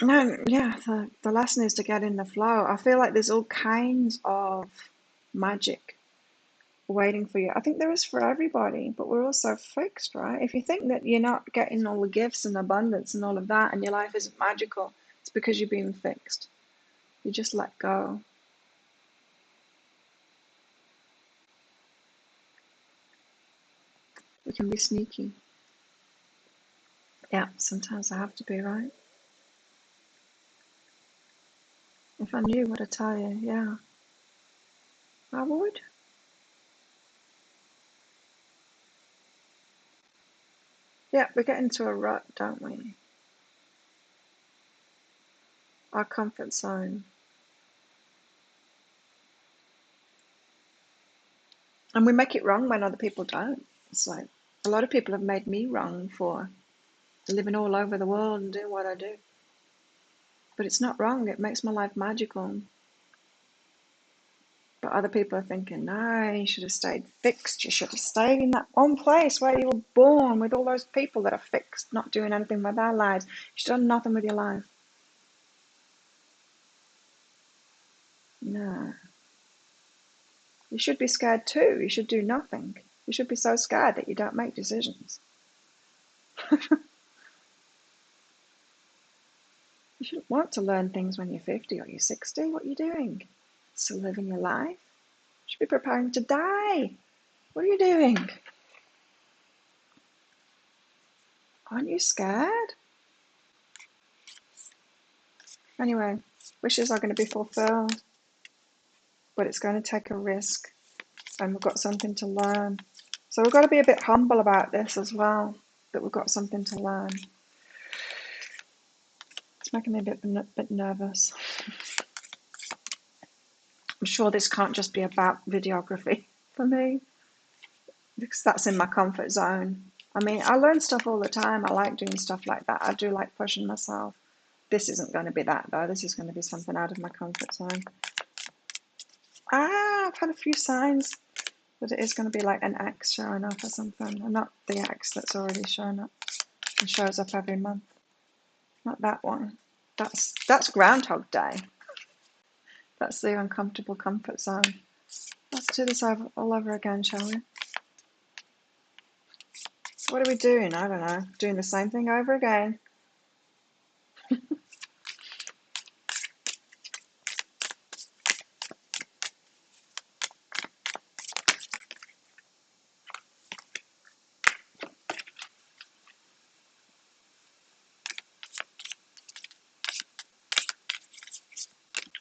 no, yeah, the lesson is to get in the flow. I feel like there's all kinds of magic waiting for you. I think there is for everybody, but we're all so fixed, right? If you think that you're not getting all the gifts and abundance and all of that, and your life isn't magical, it's because you're being fixed. You just let go. We can be sneaky. Yeah, sometimes I have to be, right? If I knew what I'd tell you, yeah, I would. Yeah, we get into a rut, don't we? Our comfort zone. And we make it wrong when other people don't. It's like, a lot of people have made me wrong for living all over the world and doing what I do. But it's not wrong. It makes my life magical. But other people are thinking, no, you should have stayed fixed. You should have stayed in that one place where you were born with all those people that are fixed, not doing anything with their lives. You should have done nothing with your life. No. You should be scared too. You should do nothing. You should be so scared that you don't make decisions. You shouldn't want to learn things when you're 50 or you're 60. What are you doing? Still living your life? You should be preparing to die. What are you doing? Aren't you scared? Anyway, wishes are going to be fulfilled, but it's going to take a risk, and we've got something to learn. So we've got to be a bit humble about this as well, that we've got something to learn. It's making me a bit nervous. I'm sure this can't just be about videography for me, because that's in my comfort zone. I mean, I learn stuff all the time. I like doing stuff like that. I do like pushing myself. This isn't going to be that, though. This is going to be something out of my comfort zone. I've had a few signs that it is going to be like an X showing up or something, and not the X that's already shown up and shows up every month. Not that one. That's Groundhog Day. That's the uncomfortable comfort zone. Let's do this all over again, shall we? What are we doing? I don't know. Doing the same thing over again.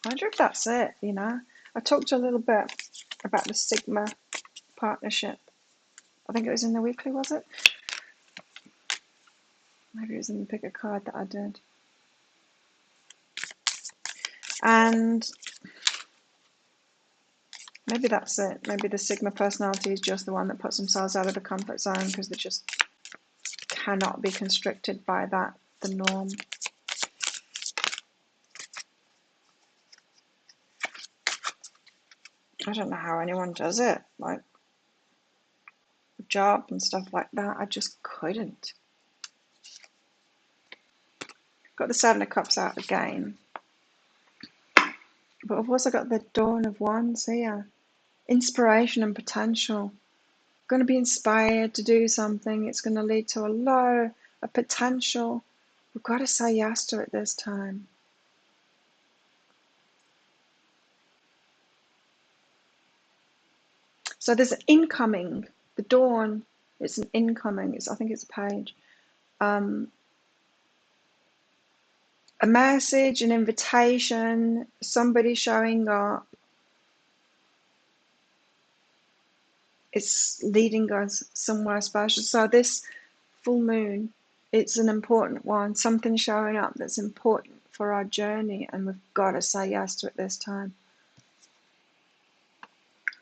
I wonder if that's it, you know. I talked a little bit about the Sigma partnership. I think it was in the weekly, was it? Maybe it was in the pick a card that I did. And maybe that's it. Maybe the Sigma personality is just the one that puts themselves out of the comfort zone because they just cannot be constricted by that, the norm. I don't know how anyone does it, like a job and stuff like that. I just couldn't. Got the Seven of Cups out again. But I've also got the Dawn of Wands here. Inspiration and potential. Going to be inspired to do something. It's going to lead to a potential. We've got to say yes to it this time. So there's an incoming. The dawn, it's an incoming. I think it's a page. A message, an invitation, somebody showing up. It's leading us somewhere special. So this full moon, it's an important one. Something showing up that's important for our journey, and we've got to say yes to it this time.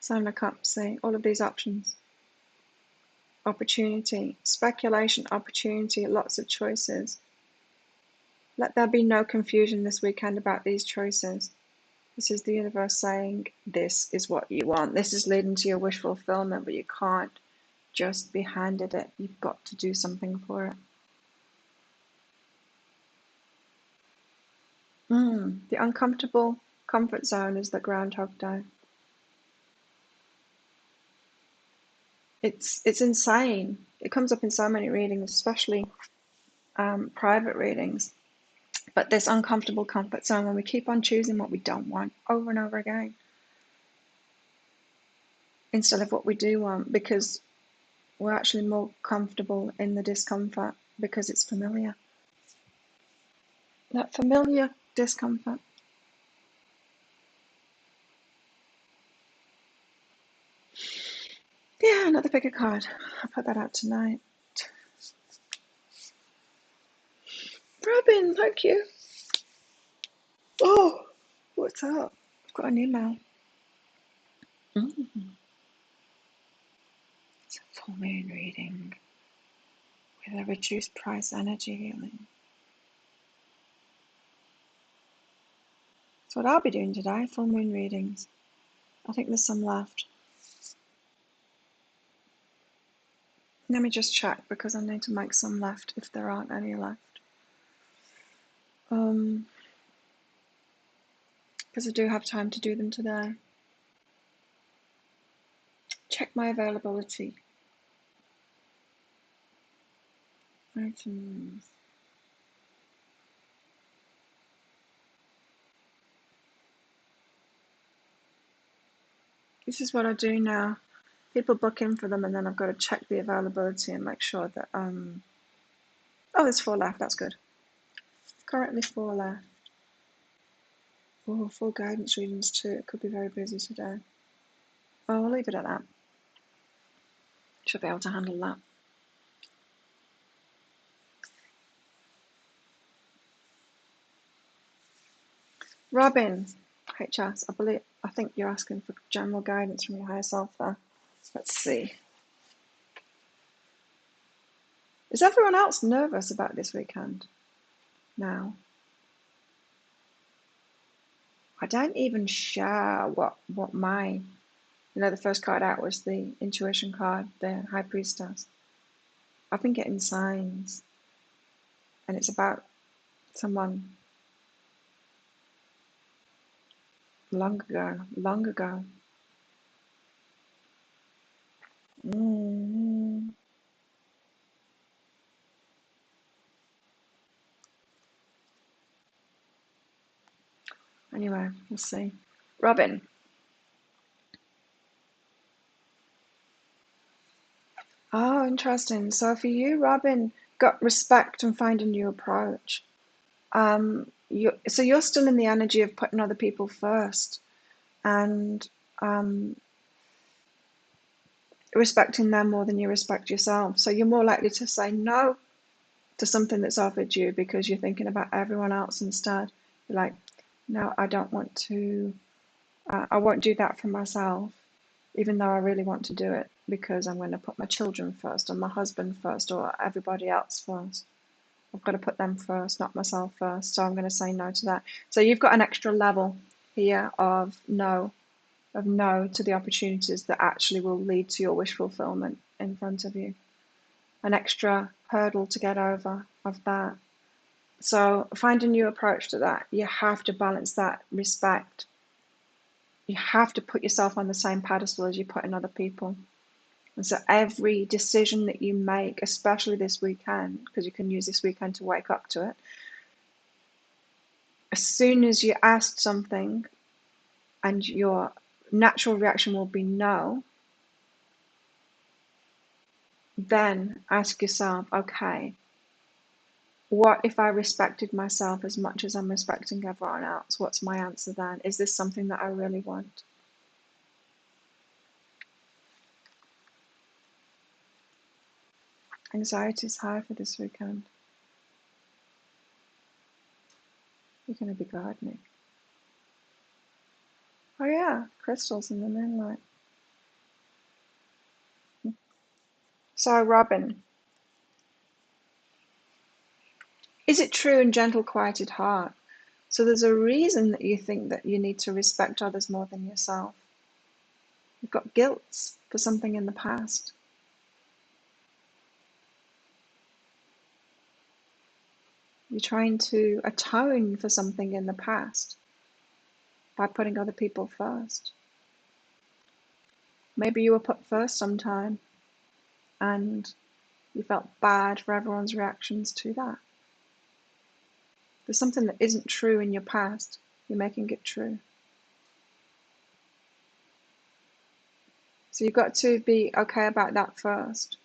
Seven of Cups, see, all of these options. Opportunity, speculation, opportunity, lots of choices. Let there be no confusion this weekend about these choices. This is the universe saying, this is what you want. This is leading to your wish fulfillment, but you can't just be handed it. You've got to do something for it. The uncomfortable comfort zone is the Groundhog Day. It's insane. It comes up in so many readings, especially private readings. But this uncomfortable comfort zone, when we keep on choosing what we don't want over and over again, instead of what we do want, because we're actually more comfortable in the discomfort because it's familiar. That familiar discomfort. Yeah, another pick a card. I'll put that out tonight. Robin, thank you. Oh, what's up? I've got an email. It's a full moon reading with a reduced price energy healing. That's what I'll be doing today, full moon readings. I think there's some left. Let me just check because I need to make some left if there aren't any left. Because I do have time to do them today. Check my availability. Items. This is what I do now. People book in for them and then I've got to check the availability and make sure that, oh, there's 4 left, that's good. Currently 4 left. Oh, 4 guidance readings too. It could be very busy today. Oh, we'll leave it at that. Should be able to handle that. Robin, HS, I think you're asking for general guidance from your higher self there. Let's see. Is everyone else nervous about this weekend now? I don't even share what my, the first card out was the intuition card, the High Priestess. I've been getting signs, and it's about someone long ago. Anyway, we'll see. Robin. Oh, interesting. So for you, Robin, got respect and find a new approach. So you're still in the energy of putting other people first and respecting them more than you respect yourself. So you're more likely to say no to something that's offered you because you're thinking about everyone else instead. You're like, no, I don't want to, I won't do that for myself, even though I really want to do it because I'm going to put my children first or my husband first or everybody else first. I've got to put them first, not myself first. So I'm going to say no to that. So you've got an extra level here of no to the opportunities that actually will lead to your wish fulfillment in front of you. An extra hurdle to get over of that. So find a new approach to that. You have to balance that respect. You have to put yourself on the same pedestal as you put in other people. And so every decision that you make, especially this weekend, because you can use this weekend to wake up to it, as soon as you ask something and your natural reaction will be no, then ask yourself, okay, what if I respected myself as much as I'm respecting everyone else? What's my answer then? Is this something that I really want? Anxiety is high for this weekend. You're going to be gardening. Oh yeah, crystals in the moonlight. So Robin, is it true and gentle, quieted heart? So there's a reason that you think that you need to respect others more than yourself. You've got guilt for something in the past. You're trying to atone for something in the past by putting other people first. Maybe you were put first sometime and you felt bad for everyone's reactions to that. There's something that isn't true in your past. You're making it true. So you've got to be okay about that first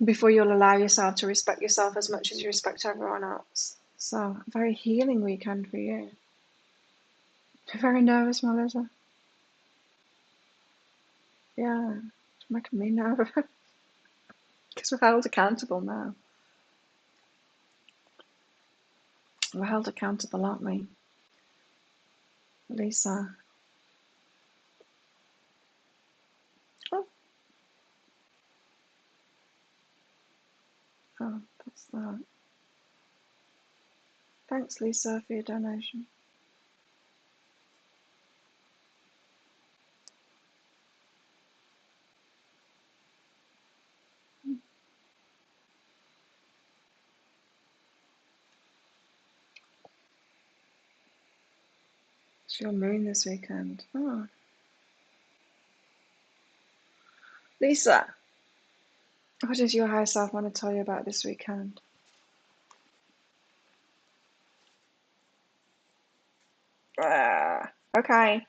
before you'll allow yourself to respect yourself as much as you respect everyone else. So, a very healing weekend for you. You're very nervous, Melissa. Yeah, it's making me nervous. Because we're held accountable now. We're held accountable, aren't we? Lisa. Oh, that's that. Thanks, Lisa, for your donation. It's your moon this weekend. Oh. Lisa, what does your higher self want to tell you about this weekend? Okay,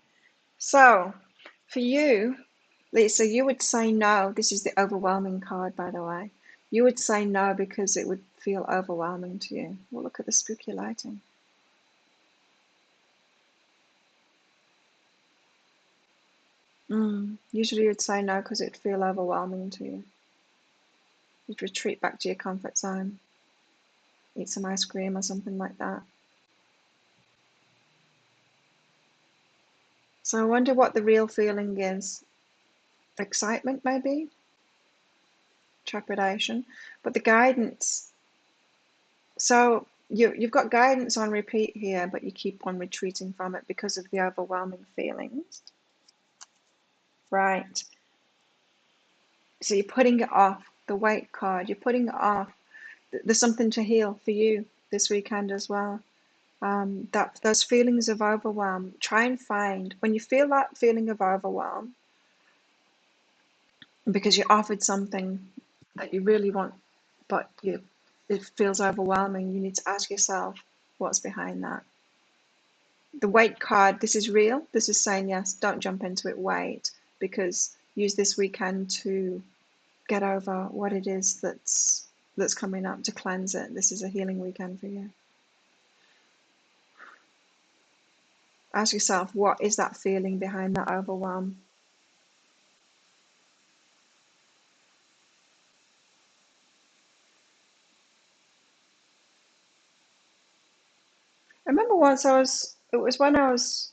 so for you, Lisa, you would say no. This is the overwhelming card, by the way. You would say no because it would feel overwhelming to you. Well, look at the spooky lighting. Usually you'd say no because it'd feel overwhelming to you. You'd retreat back to your comfort zone, eat some ice cream or something like that. So I wonder what the real feeling is. Excitement, maybe? Trepidation. But the guidance. So you've got guidance on repeat here, but you keep on retreating from it because of the overwhelming feelings. Right. So you're putting it off. The weight card, you're putting it off. There's something to heal for you this weekend as well. That those feelings of overwhelm, try and find when you feel that feeling of overwhelm because you're offered something that you really want, but it feels overwhelming. You need to ask yourself what's behind that. The wait card, this is real. This is saying yes, don't jump into it, wait, because use this weekend to get over what it is that's coming up, to cleanse it. This is a healing weekend for you. Ask yourself, what is that feeling behind that overwhelm? I remember once it was when I was,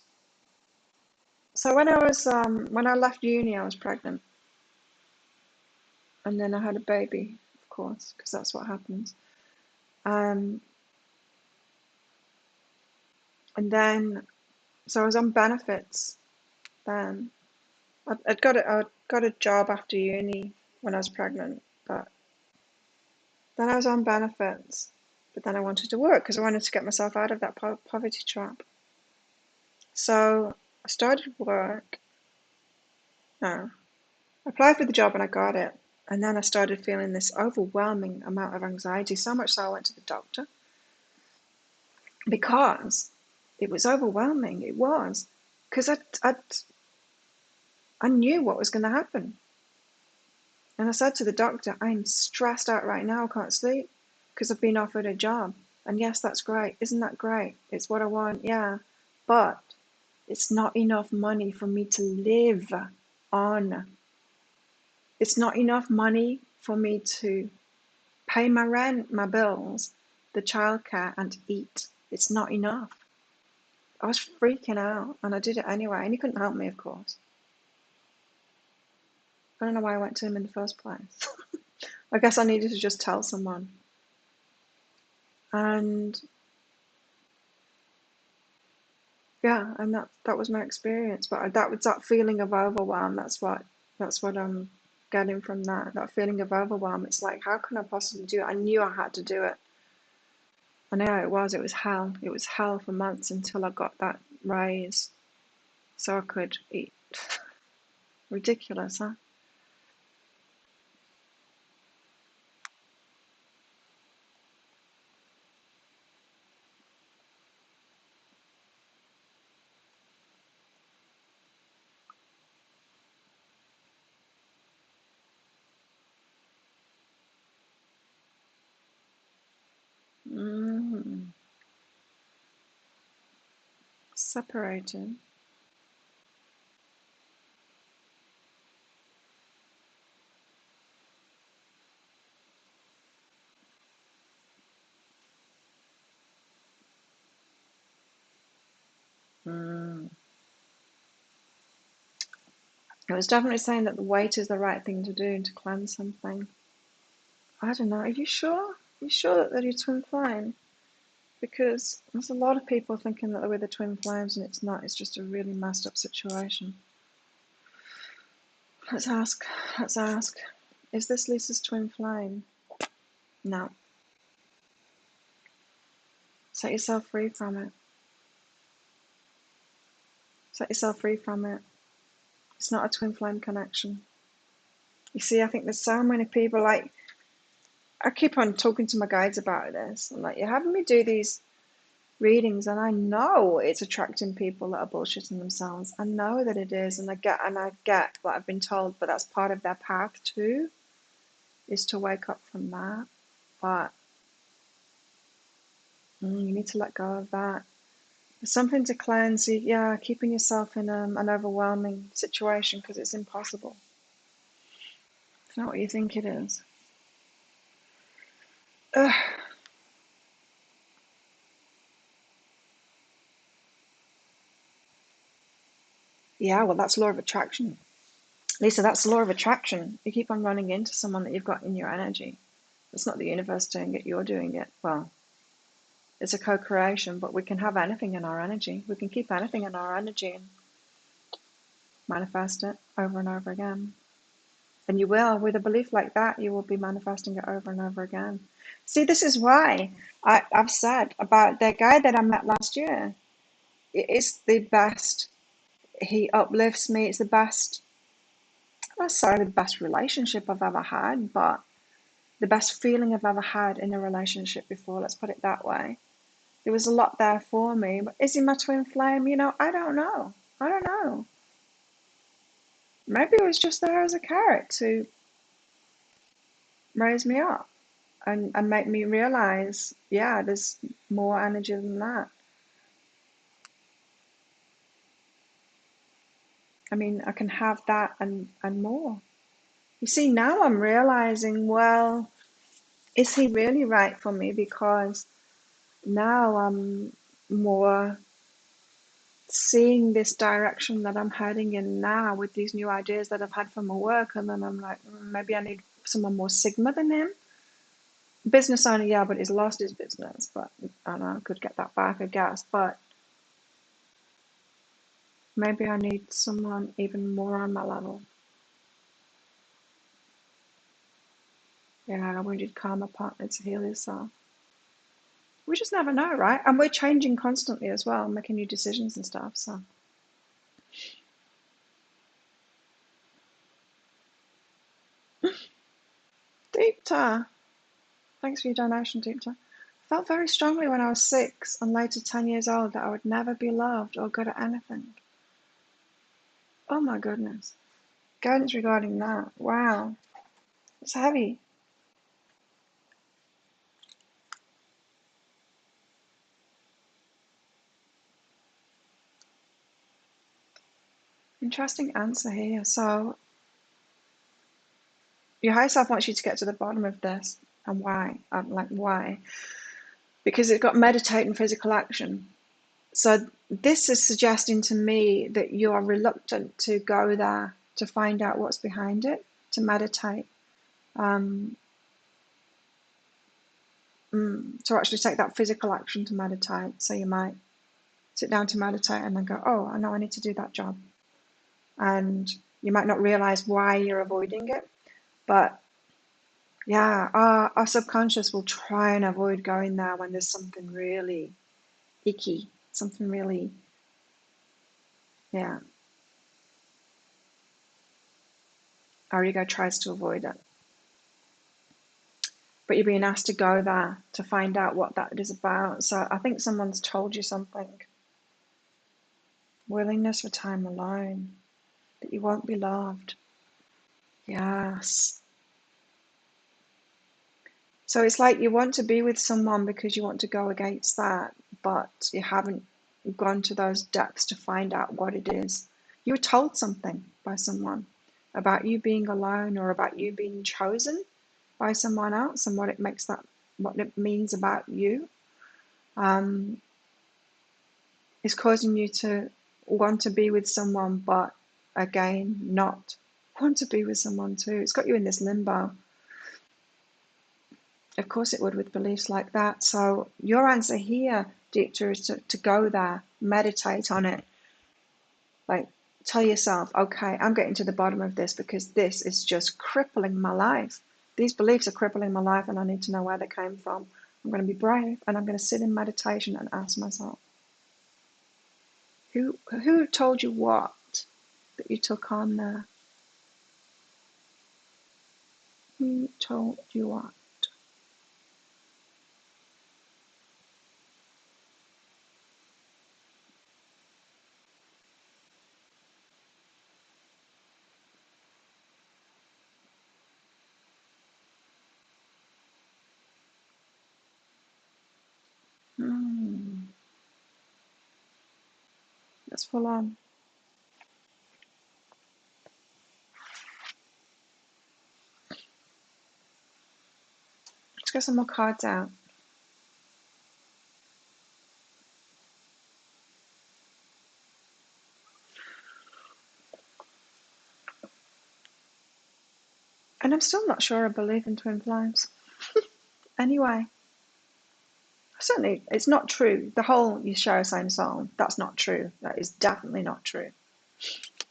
so when I left uni, I was pregnant. And then I had a baby, of course, because that's what happens. Um, and then, so I was on benefits then. I'd got a job after uni when I was pregnant, but then I was on benefits. But then I wanted to work because I wanted to get myself out of that poverty trap. So I started work. No, I applied for the job and I got it. And then I started feeling this overwhelming amount of anxiety, so much so I went to the doctor because it was overwhelming. It was because I knew what was going to happen. And I said to the doctor, I'm stressed out right now. I can't sleep because I've been offered a job. And yes, that's great. Isn't that great? It's what I want. Yeah. But it's not enough money for me to live on. It's not enough money for me to pay my rent, my bills, the childcare, and eat. It's not enough. I was freaking out and I did it anyway. And he couldn't help me, of course. I don't know why I went to him in the first place. I guess I needed to just tell someone. And yeah, and that was my experience. But that was that feeling of overwhelm. That's what I'm getting from that. That feeling of overwhelm. It's like, how can I possibly do it? I knew I had to do it. I know it was. It was hell. It was hell for months until I got that raise, so I could eat. Ridiculous, huh? Mm. Separated. Mm. It was definitely saying that the weight is the right thing to do to cleanse something. I don't know. Are you sure? Are you sure that you're twin flame? Because there's a lot of people thinking that they're with the twin flames and it's not. It's just a really messed up situation. Let's ask. Let's ask. Is this Lisa's twin flame? No. Set yourself free from it. Set yourself free from it. It's not a twin flame connection. You see, I think there's so many people, like, I keep on talking to my guides about this. I'm like, you're having me do these readings, and I know it's attracting people that are bullshitting themselves. I know that it is, and I get what I've been told, but that's part of their path too, is to wake up from that. But you need to let go of that. There's something to cleanse. Yeah, keeping yourself in an overwhelming situation because it's impossible. It's not what you think it is. Ugh. Yeah, well, that's law of attraction. Lisa, that's the law of attraction. You keep on running into someone that you've got in your energy. It's not the universe doing it, you're doing it. Well, it's a co-creation, but we can have anything in our energy. We can keep anything in our energy and manifest it over and over again. And you will, with a belief like that, you will be manifesting it over and over again. See, this is why I've said about the guy that I met last year. It's the best. He uplifts me. It's the best, not necessarily the best relationship I've ever had, but the best feeling I've ever had in a relationship before. Let's put it that way. There was a lot there for me. But is he my twin flame? I don't know. I don't know. Maybe it was just there as a carrot to raise me up and make me realize, yeah, there's more energy than that. I mean, I can have that and more. You see, now I'm realizing, well, is he really right for me? Because now I'm more seeing this direction that I'm heading in now with these new ideas that I've had from my work. And then I'm like, maybe I need someone more Sigma than him. Business owner, yeah, but he's lost his business. But I don't know, I could get that back, I guess. But maybe I need someone even more on my level. Yeah, we need karma partner to heal yourself. We just never know, right? And we're changing constantly as well, making new decisions and stuff. So, Deepta, thanks for your donation, Deepta. I felt very strongly when I was 6 and later 10 years old that I would never be loved or good at anything. Oh my goodness. Guidance regarding that. Wow. It's heavy. Interesting answer here. So, your higher self wants you to get to the bottom of this. And why? Like, why? Because it's got meditate and physical action. So this is suggesting to me that you are reluctant to go there to find out what's behind it, to meditate, to actually take that physical action to meditate. So you might sit down to meditate and then go, oh, I know I need to do that job. And you might not realize why you're avoiding it, but yeah, our subconscious will try and avoid going there when there's something really icky, something really, yeah. Our ego tries to avoid it. But you're being asked to go there to find out what that is about. So I think someone's told you something. Willingness for time alone, that you won't be loved. Yes. So it's like you want to be with someone because you want to go against that, but you haven't gone to those depths to find out what it is. You were told something by someone about you being alone or about you being chosen by someone else and what it means about you. Is causing you to want to be with someone, but again, not want to be with someone too. It's got you in this limbo. Of course it would with beliefs like that. So your answer here, Deepta, is to go there, meditate on it. Like, tell yourself, okay, I'm getting to the bottom of this because this is just crippling my life. These beliefs are crippling my life and I need to know where they came from. I'm going to be brave and I'm going to sit in meditation and ask myself. Who told you what that you took on there? Who told you what? That's full on. Let's get some more cards out. And I'm still not sure I believe in twin flames. Anyway, certainly it's not true. The whole you share a same soul, that's not true. That is definitely not true.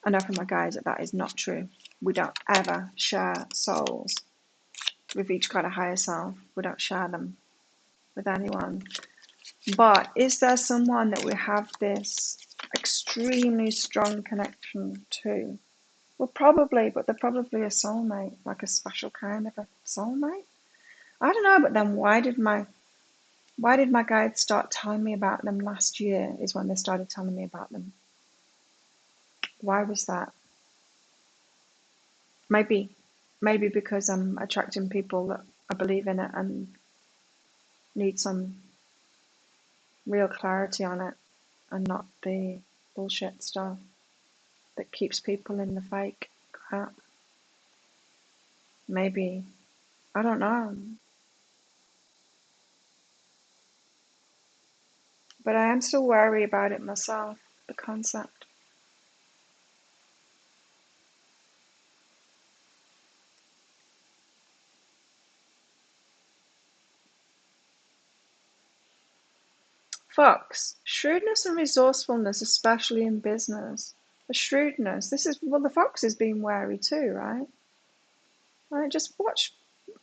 I know from my guides that is not true. We don't ever share souls. We've each got a higher self. We don't share them with anyone. But is there someone that we have this extremely strong connection to? Well, probably, but they're probably a soulmate, like a special kind of a soulmate. I don't know, but then why did my guides start telling me about them last year is when they started telling me about them. Why was that? Maybe because I'm attracting people that I believe in it and need some real clarity on it and not the bullshit stuff that keeps people in the fake crap. Maybe. I don't know. But I am still wary about it myself, the concept. Fox, shrewdness and resourcefulness, especially in business. The shrewdness, the fox is being wary too, right? Right, just watch,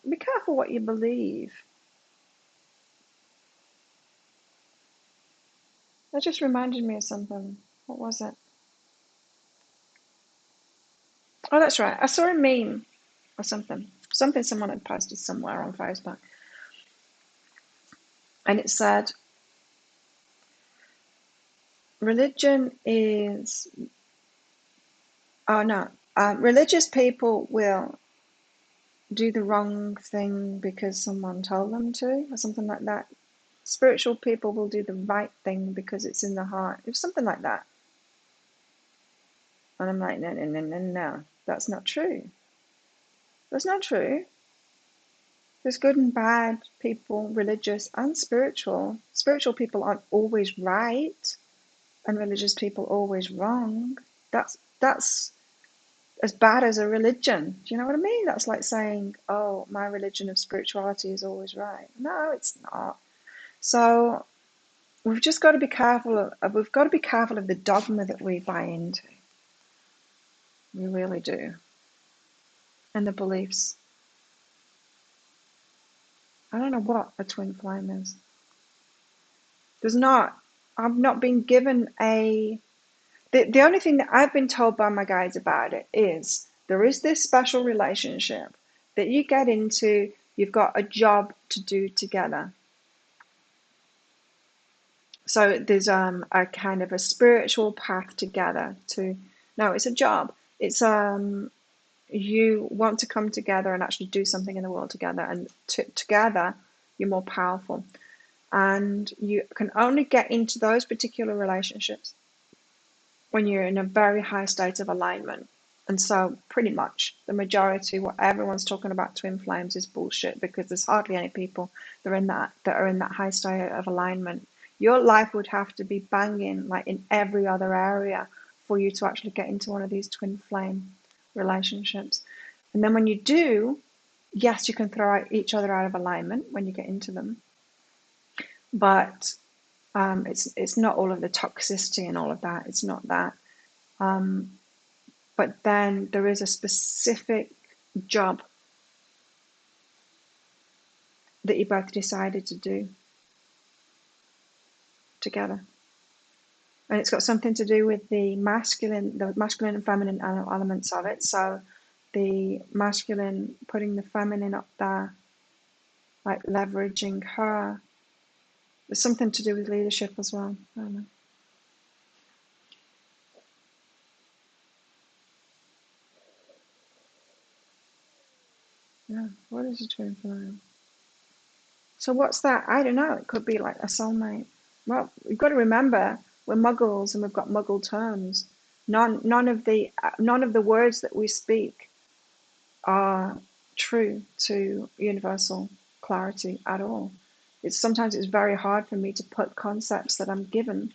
be careful what you believe. That just reminded me of something. What was it? Oh, that's right. I saw a meme or something. Something someone had posted somewhere on Facebook. And it said, religion is, oh no, religious people will do the wrong thing because someone told them to, or something like that. Spiritual people will do the right thing because it's in the heart. It was something like that. And I'm like, no, that's not true. That's not true. There's good and bad people, religious and spiritual. Spiritual people aren't always right, and religious people always wrong. That's as bad as a religion. Do you know what I mean? That's like saying, oh, my religion of spirituality is always right. No, it's not. So we've just got to be careful we've got to be careful of the dogma that we buy into. We really do. And the beliefs. I don't know what a twin flame is. I've not been given the only thing that I've been told by my guides about it is there is this special relationship that you get into, you've got a job to do together. So there's a kind of a spiritual path together no, it's a job. It's you want to come together and actually do something in the world together, and together you're more powerful. And you can only get into those particular relationships when you're in a very high state of alignment. And so pretty much the majority, what everyone's talking about twin flames is bullshit, because there's hardly any people that are in that high state of alignment. Your life would have to be banging like in every other area for you to actually get into one of these twin flame relationships. And then when you do, yes, you can throw each other out of alignment when you get into them, but it's not all of the toxicity and all of that. It's not that. But then there is a specific job that you both decided to do together. And it's got something to do with the masculine and feminine elements of it. So the masculine putting the feminine up there, like leveraging her. There's something to do with leadership as well. I don't know. Yeah, what is a twin flame? So what's that? I don't know. It could be like a soulmate. Well, we've got to remember we're muggles and we've got muggle terms. None of the words that we speak are true to universal clarity at all. Sometimes it's very hard for me to put concepts that I'm given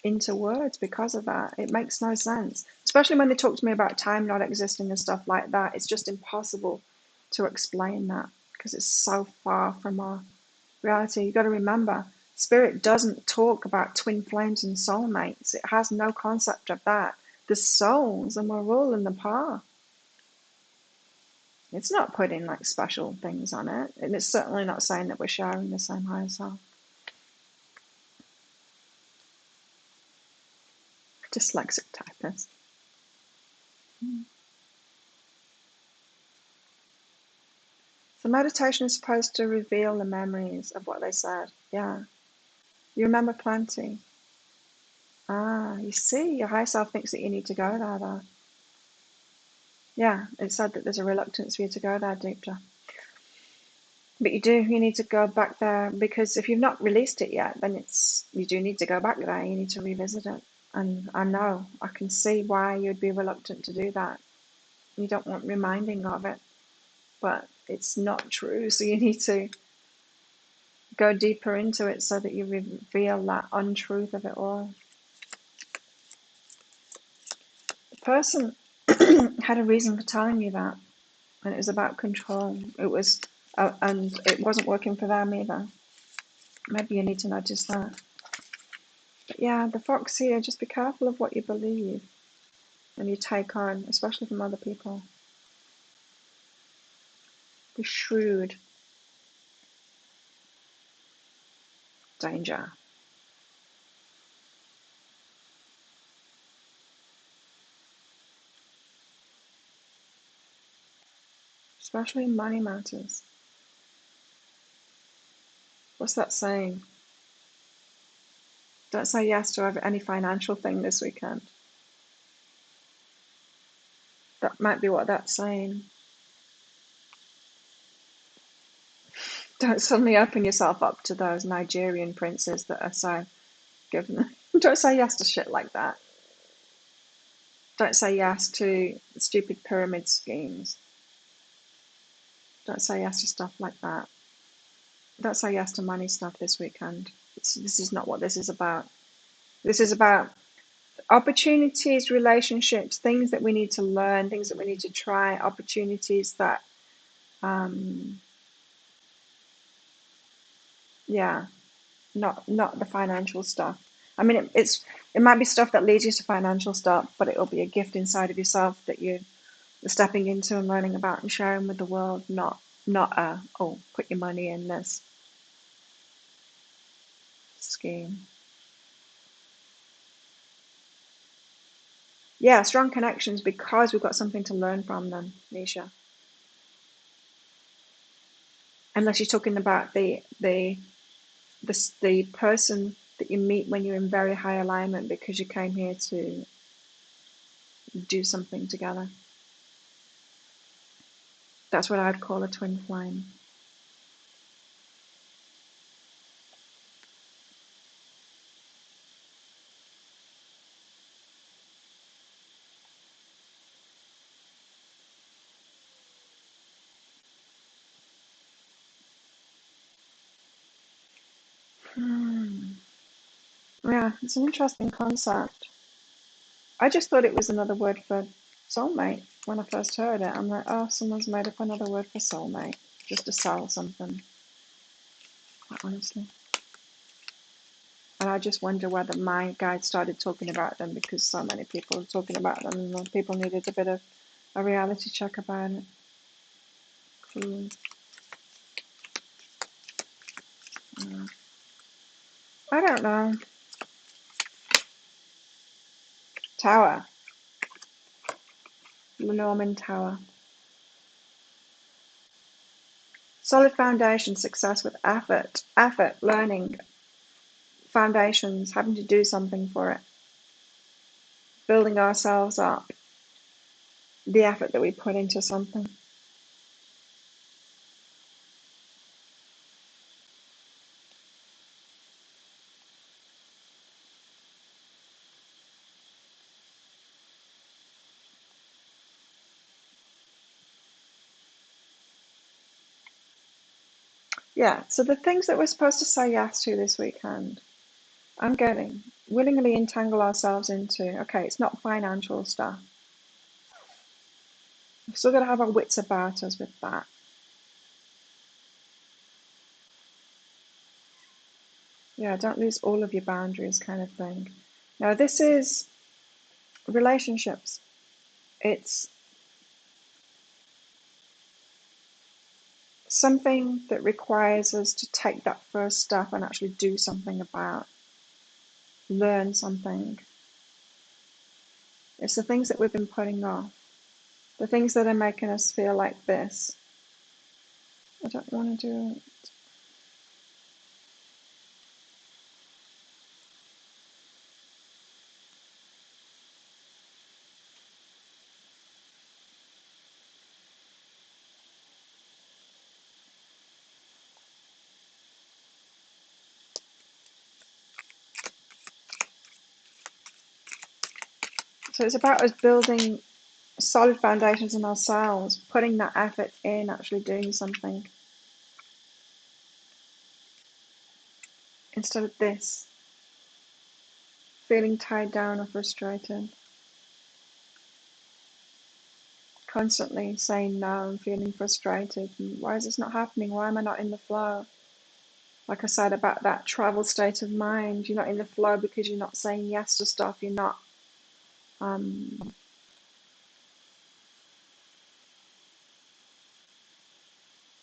into words because of that. It makes no sense, especially when they talk to me about time not existing and stuff like that. It's just impossible to explain that because it's so far from our reality. You've got to remember, spirit doesn't talk about twin flames and soulmates. It has no concept of that. The souls, and we're all in the path. It's not putting like special things on it, and it's certainly not saying that we're sharing the same higher self. Dyslexic typist. So meditation is supposed to reveal the memories of what they said. Yeah. You remember plenty. Ah, you see, your higher self thinks that you need to go there, though. Yeah, it said that there's a reluctance for you to go there deeper. But you need to go back there because if you've not released it yet, then you do need to go back there. You need to revisit it. And I can see why you'd be reluctant to do that. You don't want reminding of it, but it's not true. So you need to go deeper into it so that you reveal that untruth of it all. The person had a reason for telling you that, and it was about control. It was, and it wasn't working for them either. Maybe you need to notice that. But yeah, the fox here, just be careful of what you believe and you take on, especially from other people. Be shrewd. Danger. Especially in money matters. What's that saying? Don't say yes to any financial thing this weekend. That might be what that's saying. Don't suddenly open yourself up to those Nigerian princes that are so given. Don't say yes to shit like that. Don't say yes to stupid pyramid schemes. Don't say yes to stuff like that. Don't say yes to money stuff this weekend. This is not what this is about. This is about opportunities, relationships, things that we need to learn, things that we need to try, opportunities that, yeah, not the financial stuff. I mean, it might be stuff that leads you to financial stuff, but it'll be a gift inside of yourself that you're stepping into and learning about and sharing with the world. Not put your money in this scheme. Yeah, strong connections because we've got something to learn from them, Nisha. Unless you're talking about the person that you meet when you're in very high alignment because you came here to do something together. That's what I'd call a twin flame. Yeah, it's an interesting concept. I just thought it was another word for soulmate when I first heard it. I'm like, oh, someone's made up another word for soulmate just to sell something, quite honestly. And I just wonder whether my guide started talking about them because so many people are talking about them and people needed a bit of a reality check about it. Cool. I don't know. Tower. Lenormand Tower. Solid foundation, success with effort, learning, foundations, having to do something for it, building ourselves up, the effort that we put into something. Yeah, so the things that we're supposed to say yes to this weekend, I'm getting willingly entangle ourselves into, okay, it's not financial stuff. We've still got to have our wits about us with that. Yeah, don't lose all of your boundaries kind of thing. Now, this is relationships. It's something that requires us to take that first step and actually do something about, learn something. It's the things that we've been putting off, the things that are making us feel like this. I don't want to do it. So it's about us building solid foundations in ourselves, putting that effort in, actually doing something. Instead of this, feeling tied down or frustrated, constantly saying no and feeling frustrated. And why is this not happening? Why am I not in the flow? Like I said about that travel state of mind, you're not in the flow because you're not saying yes to stuff. You're not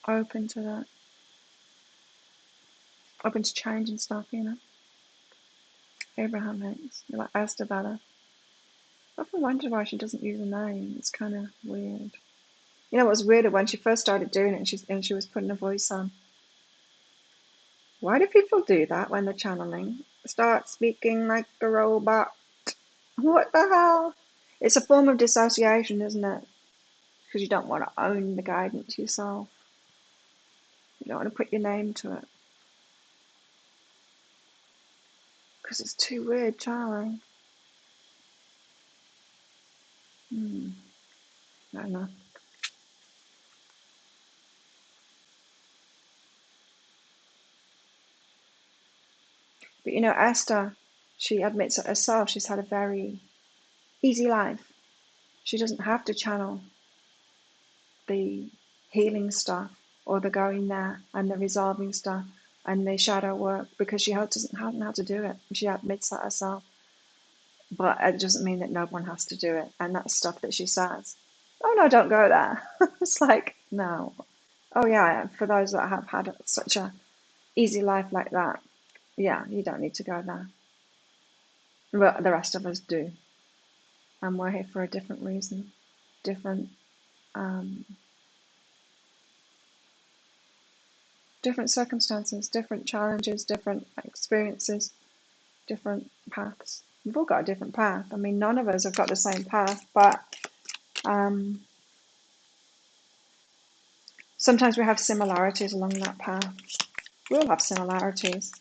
open to that, open to change and stuff, you know. Abraham Hicks, you're like Esther Bella. I often wonder why she doesn't use a name. It's kind of weird. You know what was weirder when she first started doing it and she was putting a voice on. Why do people do that when they're channeling? Start speaking like a robot. What the hell? It's a form of dissociation, isn't it? Because you don't want to own the guidance yourself. You don't want to put your name to it. Because it's too weird channeling. I don't know. But you know, Esther, she admits it herself, she's had a very easy life. She doesn't have to channel the healing stuff or the going there and the resolving stuff and the shadow work because she doesn't know how to do it. She admits that herself. But it doesn't mean that no one has to do it. And that's stuff that she says. Oh no, don't go there. It's like, no. Oh yeah, for those that have had such a easy life like that, yeah, you don't need to go there. But the rest of us do. And we're here for a different reason, different different circumstances, different challenges, different experiences, different paths. We've all got a different path. I mean, none of us have got the same path, but sometimes we have similarities along that path. We all have similarities,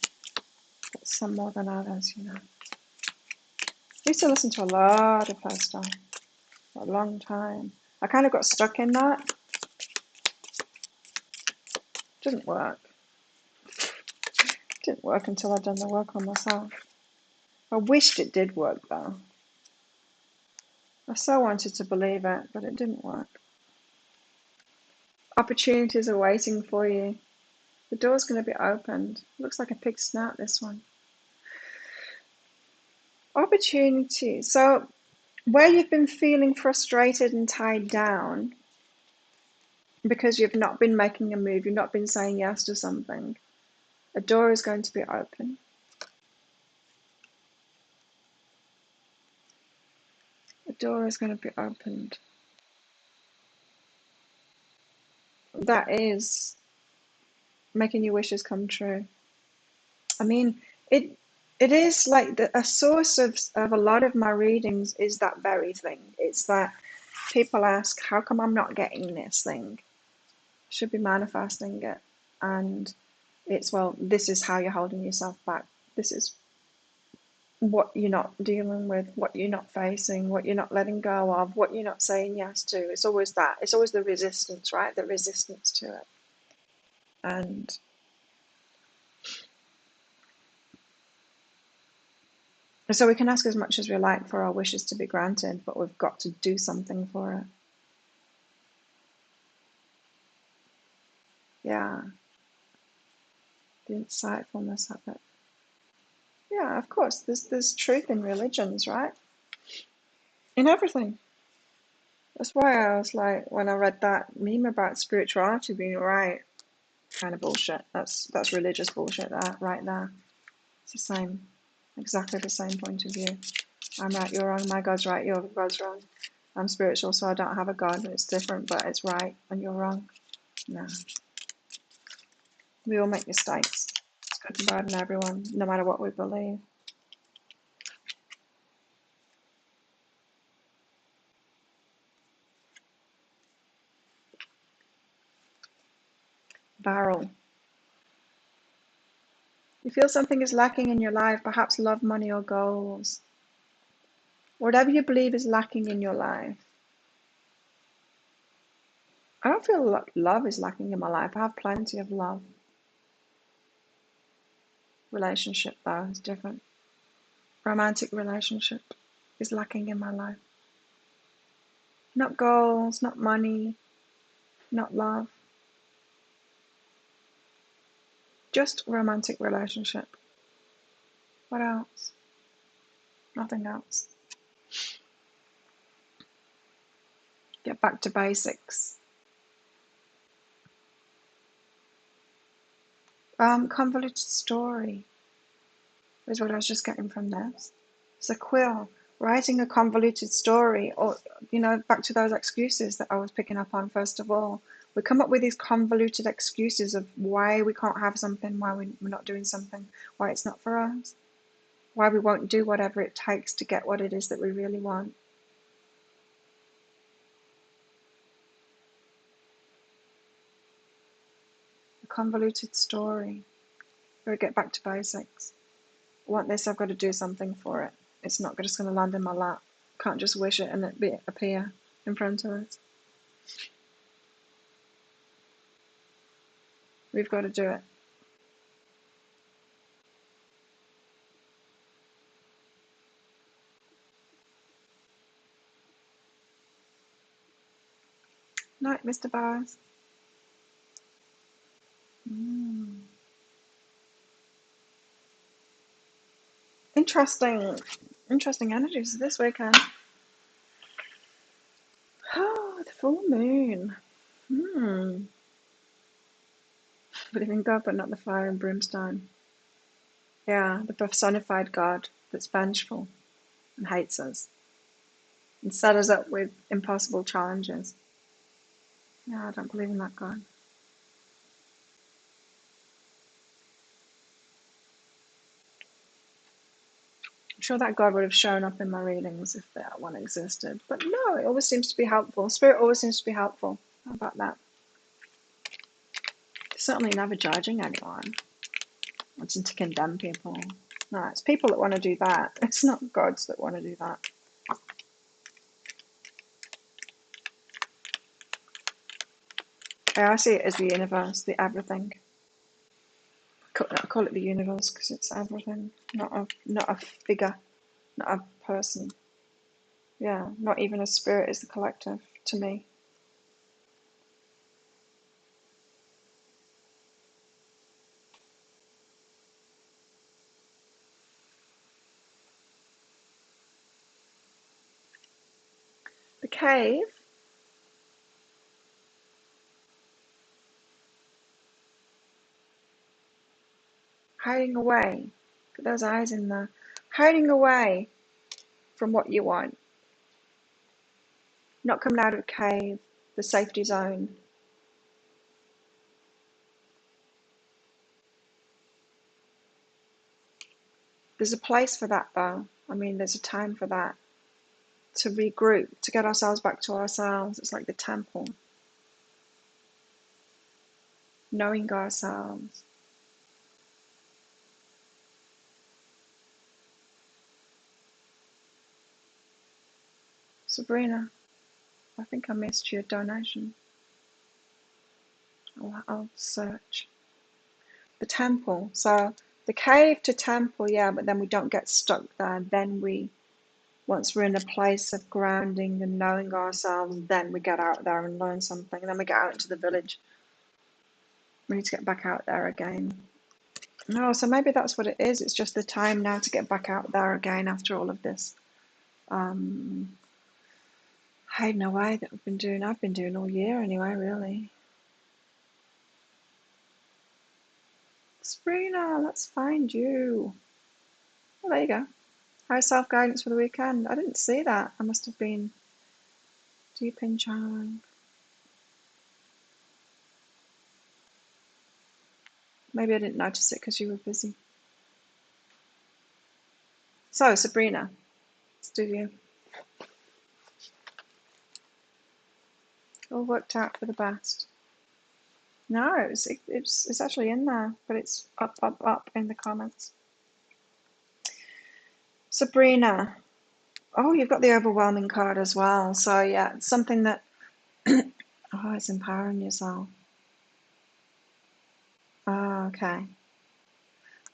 but some more than others, you know. I used to listen to a lot of her stuff for a long time. I kind of got stuck in that. Didn't work. Didn't work until I'd done the work on myself. I wished it did work though. I so wanted to believe it, but it didn't work. Opportunities are waiting for you. The door's going to be opened. Looks like a pig snout, this one. Opportunities. So, where you've been feeling frustrated and tied down because you've not been making a move, you've not been saying yes to something, a door is going to be open. door is going to be opened. That is making your wishes come true. I mean, it it is like a source of a lot of my readings is that very thing. It's that people ask, how come I'm not getting this thing? Should be manifesting it. And it's, well, this is how you're holding yourself back. This is what you're not dealing with, what you're not facing, what you're not letting go of, what you're not saying yes to. It's always that. It's always the resistance, right? The resistance to it. And so we can ask as much as we like for our wishes to be granted, but we've got to do something for it. Yeah, the insightfulness of it. Yeah, of course. There's truth in religions, right? In everything. That's why I was like, when I read that meme about spirituality being right, kind of bullshit. That's religious bullshit. That right there. It's the same, exactly the same point of view. I'm right, you're wrong. My God's right, your God's wrong. I'm spiritual, so I don't have a God. It's different, but it's right, and you're wrong. No, we all make mistakes. It's good and bad in everyone, no matter what we believe. Barrel. You feel something is lacking in your life, perhaps love, money, or goals. Whatever you believe is lacking in your life. I don't feel love is lacking in my life. I have plenty of love. Relationship, though, is different. Romantic relationship is lacking in my life. Not goals, not money, not love. Just romantic relationship. What else? Nothing else. Get back to basics. Convoluted story is what I was just getting from this. It's a quill. Writing a convoluted story, or, back to those excuses that I was picking up on first of all. We come up with these convoluted excuses of why we can't have something, why we're not doing something, why it's not for us, why we won't do whatever it takes to get what it is that we really want. A convoluted story. Gotta get back to basics. I want this, I've got to do something for it. It's not just going to land in my lap. Can't just wish it and it appear in front of us. We've got to do it. Night, Mr. Bowers. Interesting energies this weekend. Oh, the full moon. Believe in God, but not the fire and brimstone. Yeah, the personified God that's vengeful and hates us and set us up with impossible challenges. Yeah, I don't believe in that God. I'm sure that God would have shown up in my readings if that one existed. But no, it always seems to be helpful. Spirit always seems to be helpful. How about that? Certainly never judging anyone, wanting to condemn people. No, it's people that want to do that. It's not gods that want to do that. I see it as the universe, the everything. I call it the universe because it's everything, not a figure, not a person. Yeah, not even a spirit is the collective to me. The cave. Hiding away. Put those eyes in there. Hiding away from what you want. not coming out of a cave, the safety zone. There's a place for that though. I mean, there's a time for that. To regroup, to get ourselves back to ourselves. It's like the temple. Knowing ourselves. Sabrina, I think I missed your donation. I'll search. The temple. So the cave to temple, yeah, but then we don't get stuck there. Then once we're in a place of grounding and knowing ourselves, then we get out there and learn something. And then we get out into the village. We need to get back out there again. No, so maybe that's what it is. It's just the time now to get back out there again after all of this hiding away that I've been doing all year anyway, really. Sabrina, let's find you. Well, there you go. High self-guidance for the weekend. I didn't see that. I must have been deep in channeling. Maybe I didn't notice it because you were busy. So, Sabrina, let's do you. All worked out for the best. No, it's actually in there, but it's up in the comments. Sabrina. Oh, you've got the overwhelming card as well. So yeah, it's something that it's empowering yourself. Oh, okay.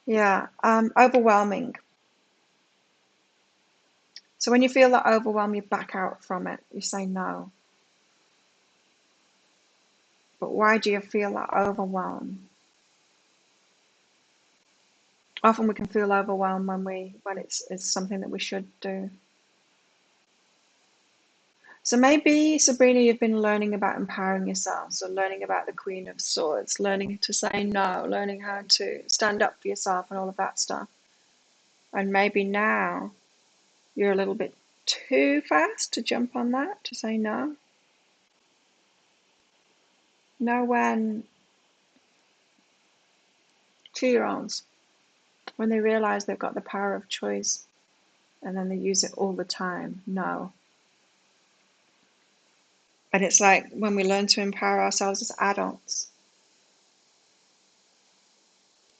Yeah, overwhelming. So when you feel that overwhelm, you back out from it. You say no. But why do you feel that overwhelm? Often we can feel overwhelmed when it's something that we should do. So maybe, Sabrina, you've been learning about empowering yourself. So learning about the Queen of Swords, learning to say no, learning how to stand up for yourself and all of that stuff. And maybe now you're a little bit too fast to jump on that, to say no. Know when 2-year-olds, when they realize they've got the power of choice and then they use it all the time, no. And it's like when we learn to empower ourselves as adults,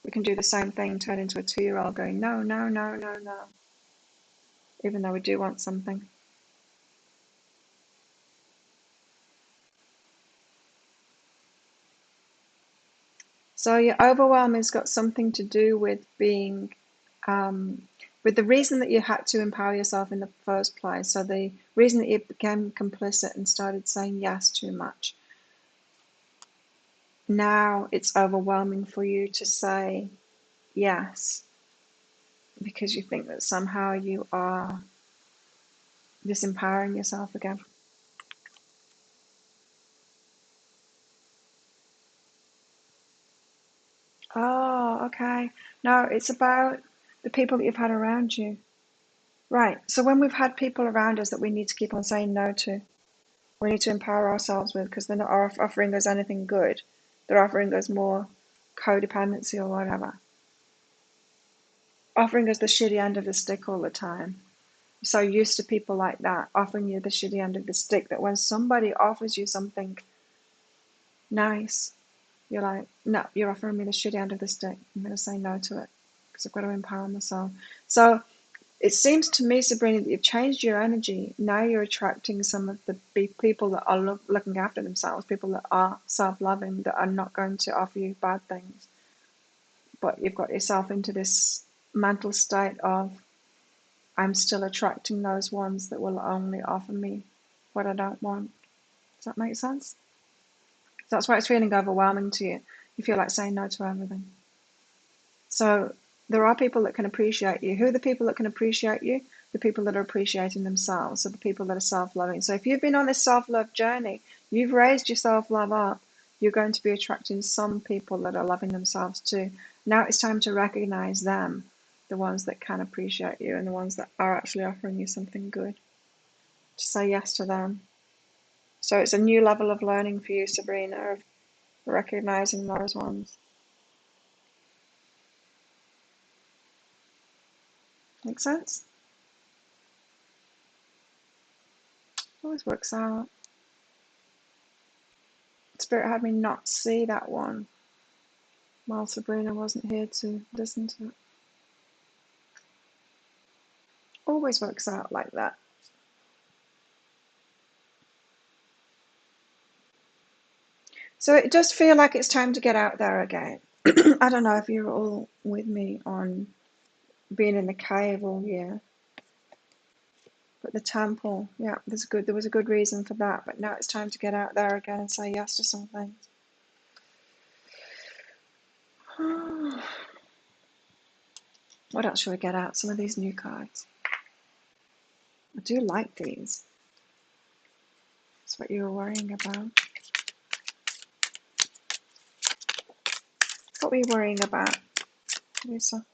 we can do the same thing, turn into a 2-year-old going, no, no, no, no, no, even though we do want something. So your overwhelm has got something to do with being, with the reason that you had to empower yourself in the first place. So the reason that you became complicit and started saying yes too much. Now it's overwhelming for you to say yes because you think that somehow you are disempowering yourself again. Oh, okay. No, it's about the people that you've had around you. Right. So when we've had people around us that we need to keep on saying no to, we need to empower ourselves with because they're not offering us anything good. They're offering us more codependency or whatever. Offering us the shitty end of the stick all the time. So used to people like that offering you the shitty end of the stick that when somebody offers you something nice, you're like, no, you're offering me the shitty end of the stick. I'm going to say no to it because I've got to empower myself. So it seems to me, Sabrina, that you've changed your energy. Now you're attracting some of the people that are looking after themselves, people that are self-loving, that are not going to offer you bad things. But you've got yourself into this mental state of, I'm still attracting those ones that will only offer me what I don't want. Does that make sense? That's why it's feeling overwhelming to you. You feel like saying no to everything. So there are people that can appreciate you. Who are the people that can appreciate you? The people that are appreciating themselves. So the people that are self-loving. So if you've been on this self-love journey, you've raised your self-love up, you're going to be attracting some people that are loving themselves too. Now it's time to recognize them, the ones that can appreciate you and the ones that are actually offering you something good. To say yes to them. So it's a new level of learning for you, Sabrina, of recognizing those ones. Make sense? Always works out. Spirit had me not see that one while Sabrina wasn't here to listen to it. Always works out like that. So it does feel like it's time to get out there again. I don't know if you're all with me on being in the cave all year. But the temple, yeah, there was a good reason for that. But now it's time to get out there again and say yes to some things. What else should we get out? Some of these new cards. I do like these. That's what you were worrying about. What were you worrying about, Lisa?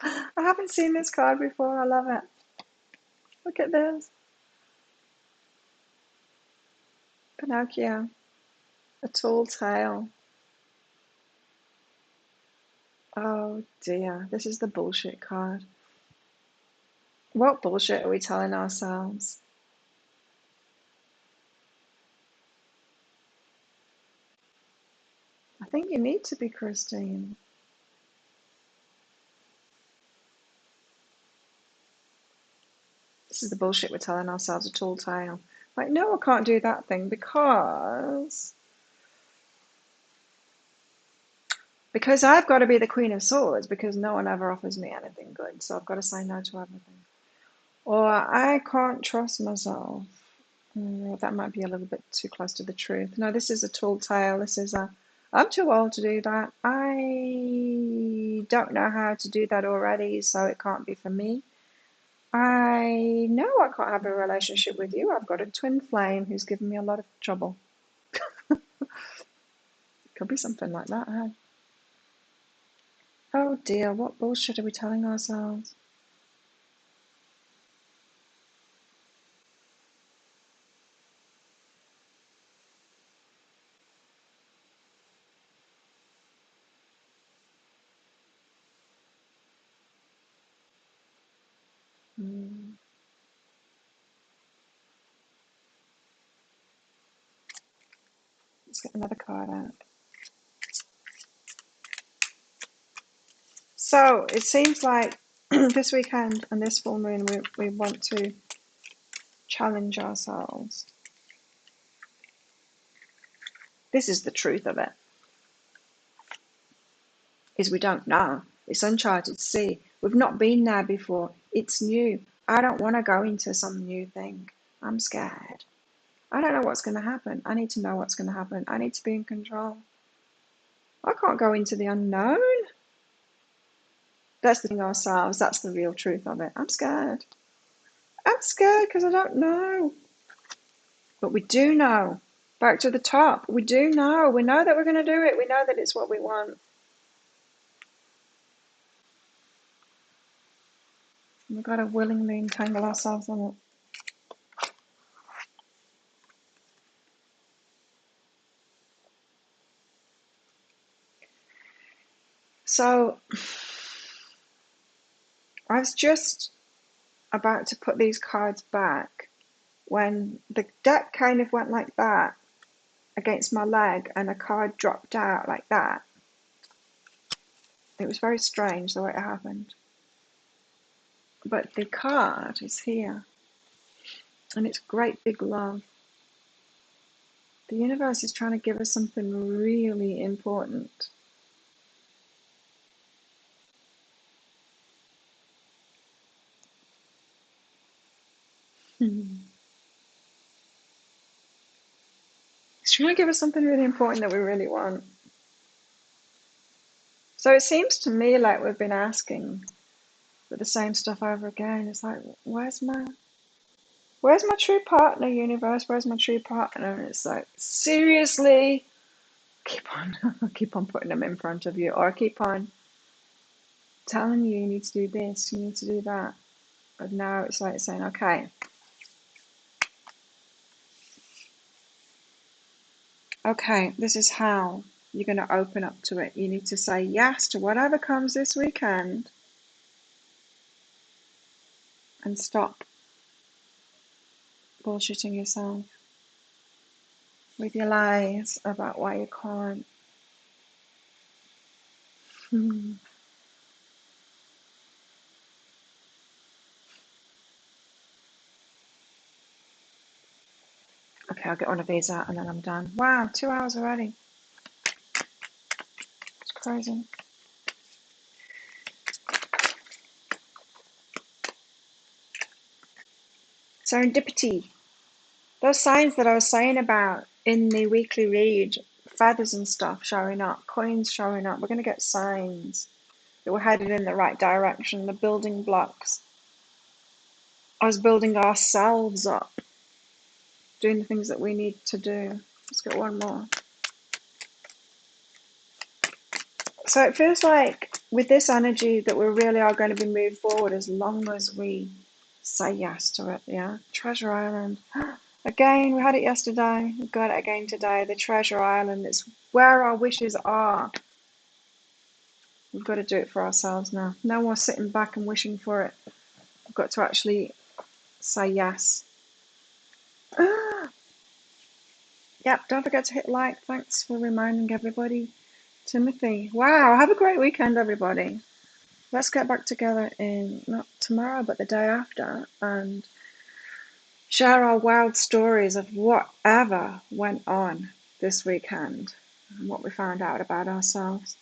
I haven't seen this card before. I love it. Look at this. Pinocchio. A tall tale. Oh dear. This is the bullshit card. What bullshit are we telling ourselves? I think you need to be Christine. This is the bullshit we're telling ourselves, a tall tale. Like, no, I can't do that thing because I've got to be the Queen of Swords, because no one ever offers me anything good, so I've got to say no to everything. Or I can't trust myself. That might be a little bit too close to the truth. No, this is a tall tale. This is I'm too old to do that. I don't know how to do that already, so it can't be for me. I know I can't have a relationship with you. I've got a twin flame who's given me a lot of trouble. Could be something like that, huh? Oh dear, what bullshit are we telling ourselves? Let's get another card out. So it seems like this weekend and this full moon we want to challenge ourselves. This is the truth of it, is we don't know. It's uncharted sea. We've not been there before. It's new. I don't want to go into some new thing. I'm scared. I don't know what's going to happen. I need to know what's going to happen. I need to be in control. I can't go into the unknown. That's the thing ourselves. That's the real truth of it. I'm scared. I'm scared because I don't know. But we do know. Back to the top. We do know. We know that we're going to do it. We know that it's what we want. We've got to willingly entangle ourselves in it. So I was just about to put these cards back when the deck kind of went like that against my leg and a card dropped out like that. It was very strange the way it happened. But the card is here, and it's great big love. The universe is trying to give us something really important. It's trying to give us something really important that we really want. So it seems to me like we've been asking for the same stuff over again. It's like, where's my true partner, universe? Where's my true partner? And it's like, seriously, keep on putting them in front of you, or keep on telling you need to do this, you need to do that. But now it's like saying, okay, this is how you're going to open up to it. You need to say yes to whatever comes this weekend and stop bullshitting yourself with your lies about why you can't. Okay, I'll get one of these out and then I'm done. Wow, 2 hours already. It's crazy. Serendipity. Those signs that I was saying about in the weekly read, feathers and stuff showing up, coins showing up. We're going to get signs that we're headed in the right direction, the building blocks. I was building ourselves up, doing the things that we need to do. Let's get one more. So it feels like with this energy that we really are going to be moved forward as long as we say yes to it, yeah? Treasure Island. Again, we had it yesterday. We've got it again today. The Treasure Island. It's where our wishes are. We've got to do it for ourselves now. No more sitting back and wishing for it. We've got to actually say yes. Yep, don't forget to hit like. Thanks for reminding everybody. Timothy. Wow, have a great weekend, everybody. Let's get back together in not tomorrow, but the day after and share our wild stories of whatever went on this weekend and what we found out about ourselves.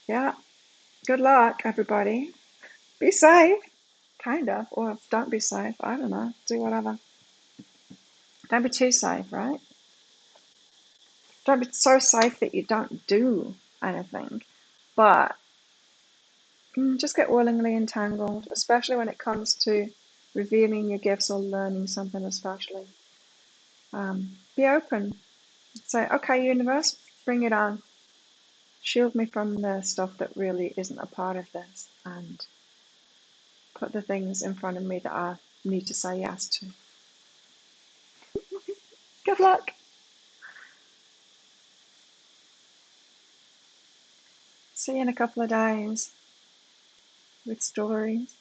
Yeah, good luck, everybody. Be safe, kind of, or don't be safe. I don't know. Do whatever. Don't be too safe, right? Don't be so safe that you don't do anything. But just get willingly entangled, especially when it comes to revealing your gifts or learning something especially. Be open. Say, okay, universe, bring it on. Shield me from the stuff that really isn't a part of this and put the things in front of me that I need to say yes to. Good luck. See you in a couple of days with stories.